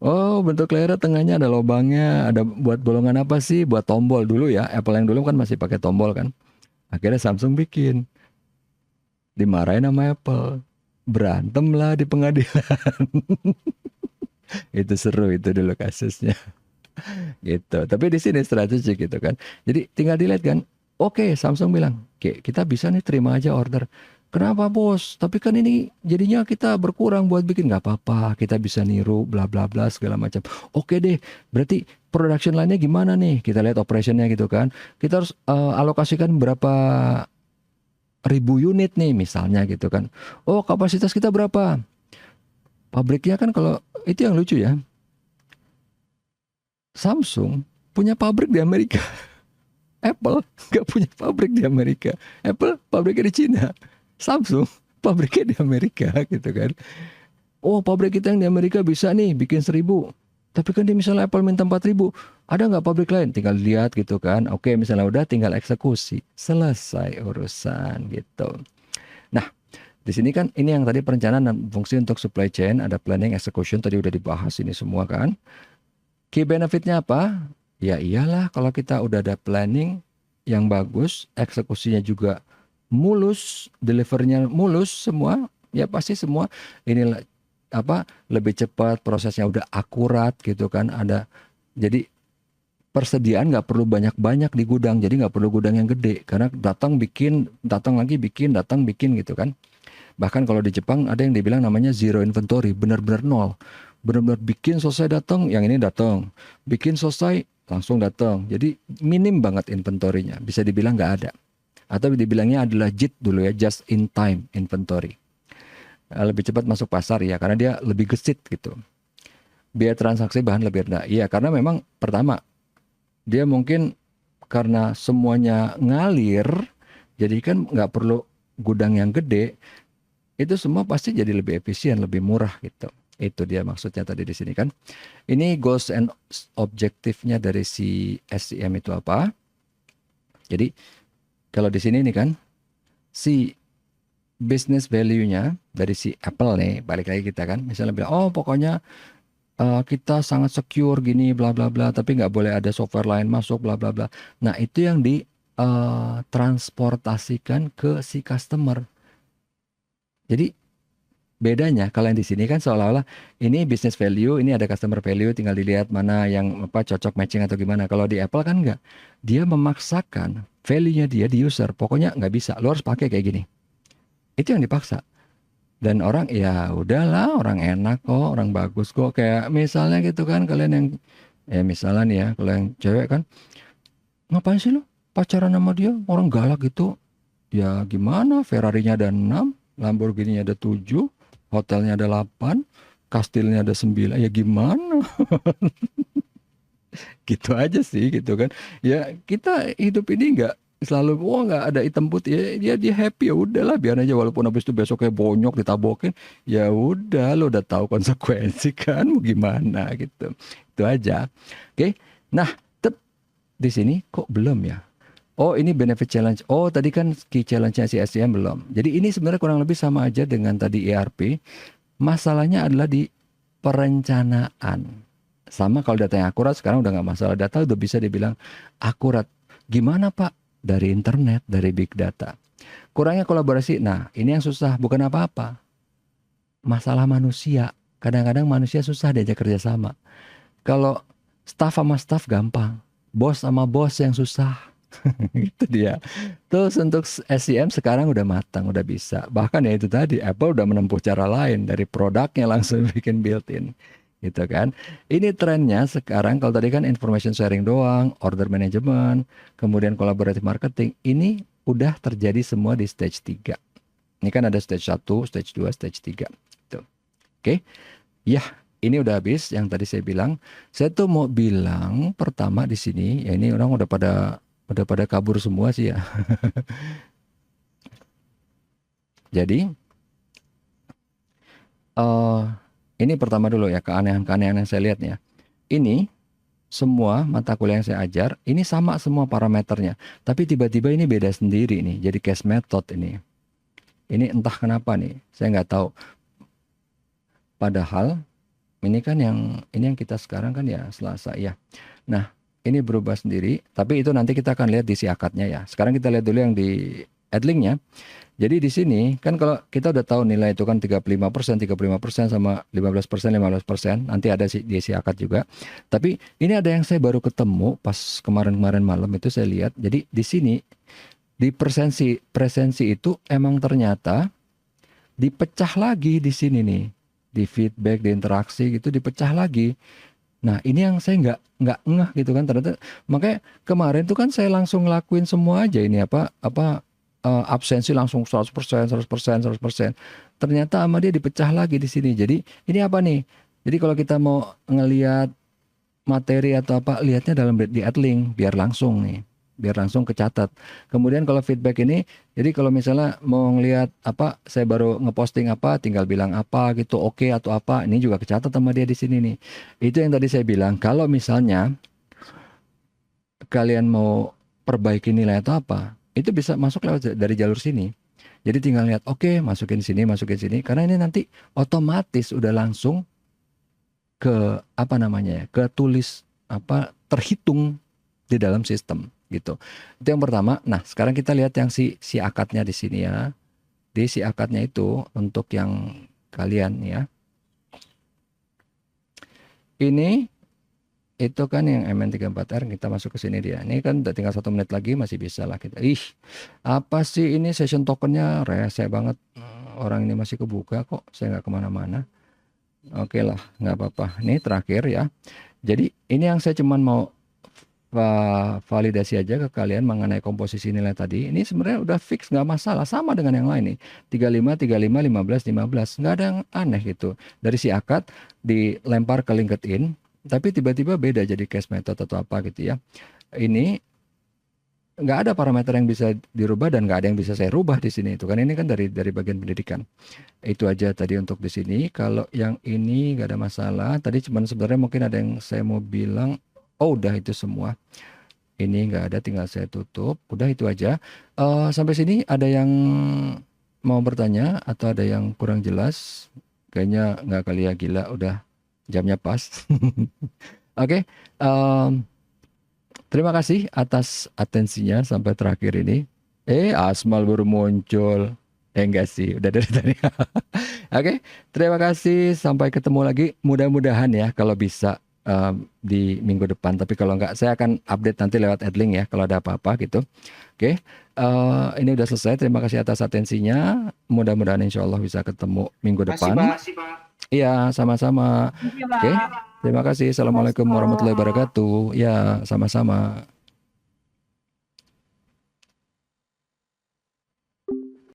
Oh bentuk layarnya tengahnya ada lubangnya. Ada buat bolongan apa sih? Buat tombol dulu ya. Apple yang dulu kan masih pakai tombol kan. Akhirnya Samsung bikin. Dimarahin sama Apple, berantem lah di pengadilan. Itu seru itu dulu kasusnya gitu. Tapi di sini strategi gitu kan, jadi tinggal dilihat kan. Oke, Samsung bilang oke kita bisa nih terima aja order. Kenapa bos? Tapi kan ini jadinya kita berkurang buat bikin. Nggak apa-apa, kita bisa niru bla bla bla segala macam. Oke deh, berarti production line-nya gimana nih? Kita lihat operationnya gitu kan. Kita harus alokasikan berapa ribu unit nih misalnya gitu kan. Oh kapasitas kita berapa? Pabriknya kan kalau itu yang lucu ya. Samsung punya pabrik di Amerika. Apple nggak punya pabrik di Amerika. Apple pabriknya di Cina. Samsung pabriknya di Amerika gitu kan. Oh pabrik kita yang di Amerika bisa nih bikin 1.000. Tapi kan di misalnya Apple minta 4.000. Ada nggak pabrik lain? Tinggal lihat gitu kan. Oke misalnya udah tinggal eksekusi. Selesai urusan gitu. Nah di sini kan ini yang tadi perencanaan dan fungsi untuk supply chain. Ada planning, execution tadi udah dibahas ini semua kan. Key benefitnya apa? Ya iyalah kalau kita udah ada planning yang bagus. Eksekusinya juga mulus. Delivernya mulus semua. Ya pasti semua ini apa lebih cepat prosesnya udah akurat gitu kan ada jadi persediaan nggak perlu banyak-banyak di gudang jadi nggak perlu gudang yang gede karena datang bikin datang lagi bikin datang bikin gitu kan bahkan kalau di Jepang ada yang dibilang namanya zero inventory benar-benar nol benar-benar bikin selesai datang yang ini datang bikin selesai langsung datang jadi minim banget inventorinya bisa dibilang nggak ada atau dibilangnya adalah JIT dulu ya just in time inventory lebih cepat masuk pasar ya karena dia lebih gesit gitu. Biaya transaksi bahan lebih rendah. Iya karena memang pertama dia mungkin karena semuanya ngalir jadi kan nggak perlu gudang yang gede itu semua pasti jadi lebih efisien lebih murah gitu. Itu dia maksudnya tadi di sini kan. Ini goals and objektifnya dari si SCM itu apa? Jadi kalau di sini nih kan si business value-nya dari si Apple nih, balik lagi kita kan, misalnya bilang, oh pokoknya kita sangat secure gini, bla bla bla, tapi nggak boleh ada software lain masuk, bla bla bla. Nah itu yang di transportasikan ke si customer. Jadi Bedanya kalau yang di sini kan seolah-olah ini business value, ini ada customer value, tinggal dilihat mana yang apa cocok matching atau gimana. Kalau di Apple kan enggak. Dia memaksakan value-nya dia di user. Pokoknya nggak bisa. Lo harus pakai kayak gini. Itu yang dipaksa. Dan orang ya udahlah, orang enak kok, orang bagus kok. Kayak misalnya gitu kan kalian yang misalnya nih ya, kalau yang cewek kan ngapain sih lo pacaran sama dia? Orang galak gitu. Ya gimana? Ferrarinya ada 6, Lamborghini ada 7, hotelnya ada 8, kastilnya ada 9. Ya gimana? Gitu aja sih gitu kan. Ya kita hidup ini nggak selalu wah nggak ada hitam putih. Ya, dia happy ya udahlah biar aja walaupun habis itu besoknya bonyok ditabokin. Ya udah lo udah tahu konsekuensi kan mau gimana gitu. Itu aja. Oke. Nah, di sini kok belum ya? Oh, ini benefit challenge. Oh, tadi kan key challenge-nya si SCM belum. Jadi ini sebenarnya kurang lebih sama aja dengan tadi ERP. Masalahnya adalah di perencanaan. Sama kalau datanya akurat, sekarang udah nggak masalah. Data udah bisa dibilang akurat. Gimana Pak? Dari internet, dari big data. Kurangnya kolaborasi. Nah, ini yang susah. Bukan apa-apa. Masalah manusia. Kadang-kadang manusia susah diajak kerjasama. Kalau staff sama staff gampang. Bos sama bos yang susah. Itu dia. Terus untuk SEM sekarang udah matang, udah bisa. Bahkan ya itu tadi, Apple udah menempuh cara lain dari produknya langsung bikin built-in. Gitu kan. Ini trennya sekarang kalau tadi kan information sharing doang, order management, kemudian collaborative marketing, ini udah terjadi semua di stage 3. Ini kan ada stage 1, stage 2, stage 3. Gitu. Oke. Ya, ini udah habis yang tadi saya bilang. Saya tuh mau bilang pertama di sini, ya ini orang udah pada kabur semua sih ya. Jadi ini pertama dulu ya keanehan-keanehan yang saya lihat ya. Ini semua mata kuliah yang saya ajar ini sama semua parameternya, tapi tiba-tiba ini beda sendiri nih. Jadi case method ini. Ini entah kenapa nih, saya nggak tahu. Padahal ini kan ini yang kita sekarang kan ya Selasa ya. Nah, ini berubah sendiri, tapi itu nanti kita akan lihat di si akadnya ya. Sekarang kita lihat dulu yang di Adlink-nya. Jadi di sini kan kalau kita udah tahu nilai itu kan 35%, 35% sama 15%, 15%. Nanti ada di si akad juga. Tapi ini ada yang saya baru ketemu pas kemarin-kemarin malam itu saya lihat. Jadi di sini di presensi itu emang ternyata dipecah lagi di sini nih. Di feedback, di interaksi gitu dipecah lagi. Nah, ini yang saya nggak ngeh gitu kan ternyata. Makanya kemarin tuh kan saya langsung ngelakuin semua aja ini absensi langsung 100%, 100%, 100%. Ternyata sama dia dipecah lagi di sini. Jadi ini apa nih? Jadi kalau kita mau ngelihat materi atau apa, lihatnya di Adlink biar langsung nih. Biar langsung kecatat. Kemudian kalau feedback ini, jadi kalau misalnya mau ngelihat apa, saya baru ngeposting apa, tinggal bilang apa gitu, oke atau apa, ini juga kecatat sama dia di sini nih. Itu yang tadi saya bilang, kalau misalnya kalian mau perbaiki nilai atau apa, itu bisa masuk lewat dari jalur sini. Jadi tinggal lihat, oke, masukin sini, karena ini nanti otomatis udah langsung ke apa namanya ya, ke tulis apa terhitung di dalam sistem gitu. Itu yang pertama. Nah, sekarang kita lihat yang si akadnya di sini ya. Di si akadnya itu untuk yang kalian ya. Ini itu kan yang MN34R kita masuk ke sini dia. Ini kan udah tinggal 1 menit lagi masih bisa lah kita. Ih, apa sih ini session tokennya rese banget. Orang ini masih kebuka kok. Saya nggak kemana-mana. Oke lah, nggak apa-apa. Ini terakhir ya. Jadi ini yang saya cuman mau validasi aja ke kalian mengenai komposisi nilai tadi. Ini sebenarnya udah fix, nggak masalah, sama dengan yang lain nih. 35, 35, 15, 15, nggak ada yang aneh gitu. Dari si akad dilempar ke LinkedIn, tapi tiba-tiba beda jadi case method atau apa gitu ya. Ini nggak ada parameter yang bisa dirubah dan nggak ada yang bisa saya rubah di sini. Itu kan ini kan dari bagian pendidikan. Itu aja tadi untuk di sini. Kalau yang ini nggak ada masalah. Tadi cuman sebenarnya mungkin ada yang saya mau bilang. Oh, udah itu semua. Ini nggak ada, tinggal saya tutup. Udah itu aja. Sampai sini ada yang mau bertanya atau ada yang kurang jelas? Kayaknya nggak kali ya, gila. Udah jamnya pas. Oke. Terima kasih atas atensinya sampai terakhir ini. Asmal baru muncul. Enggak sih, udah dari tadi. Oke, terima kasih. Sampai ketemu lagi. Mudah-mudahan ya kalau bisa di minggu depan. Tapi kalau enggak, saya akan update nanti lewat Adlink ya kalau ada apa-apa gitu. Oke, ini udah selesai. Terima kasih atas atensinya. Mudah-mudahan insya Allah bisa ketemu minggu Makasih, depan. Pak. Iya, sama-sama. Iya, Oke, Pak. terima kasih. Assalamualaikum warahmatullahi wabarakatuh. Ya, sama-sama.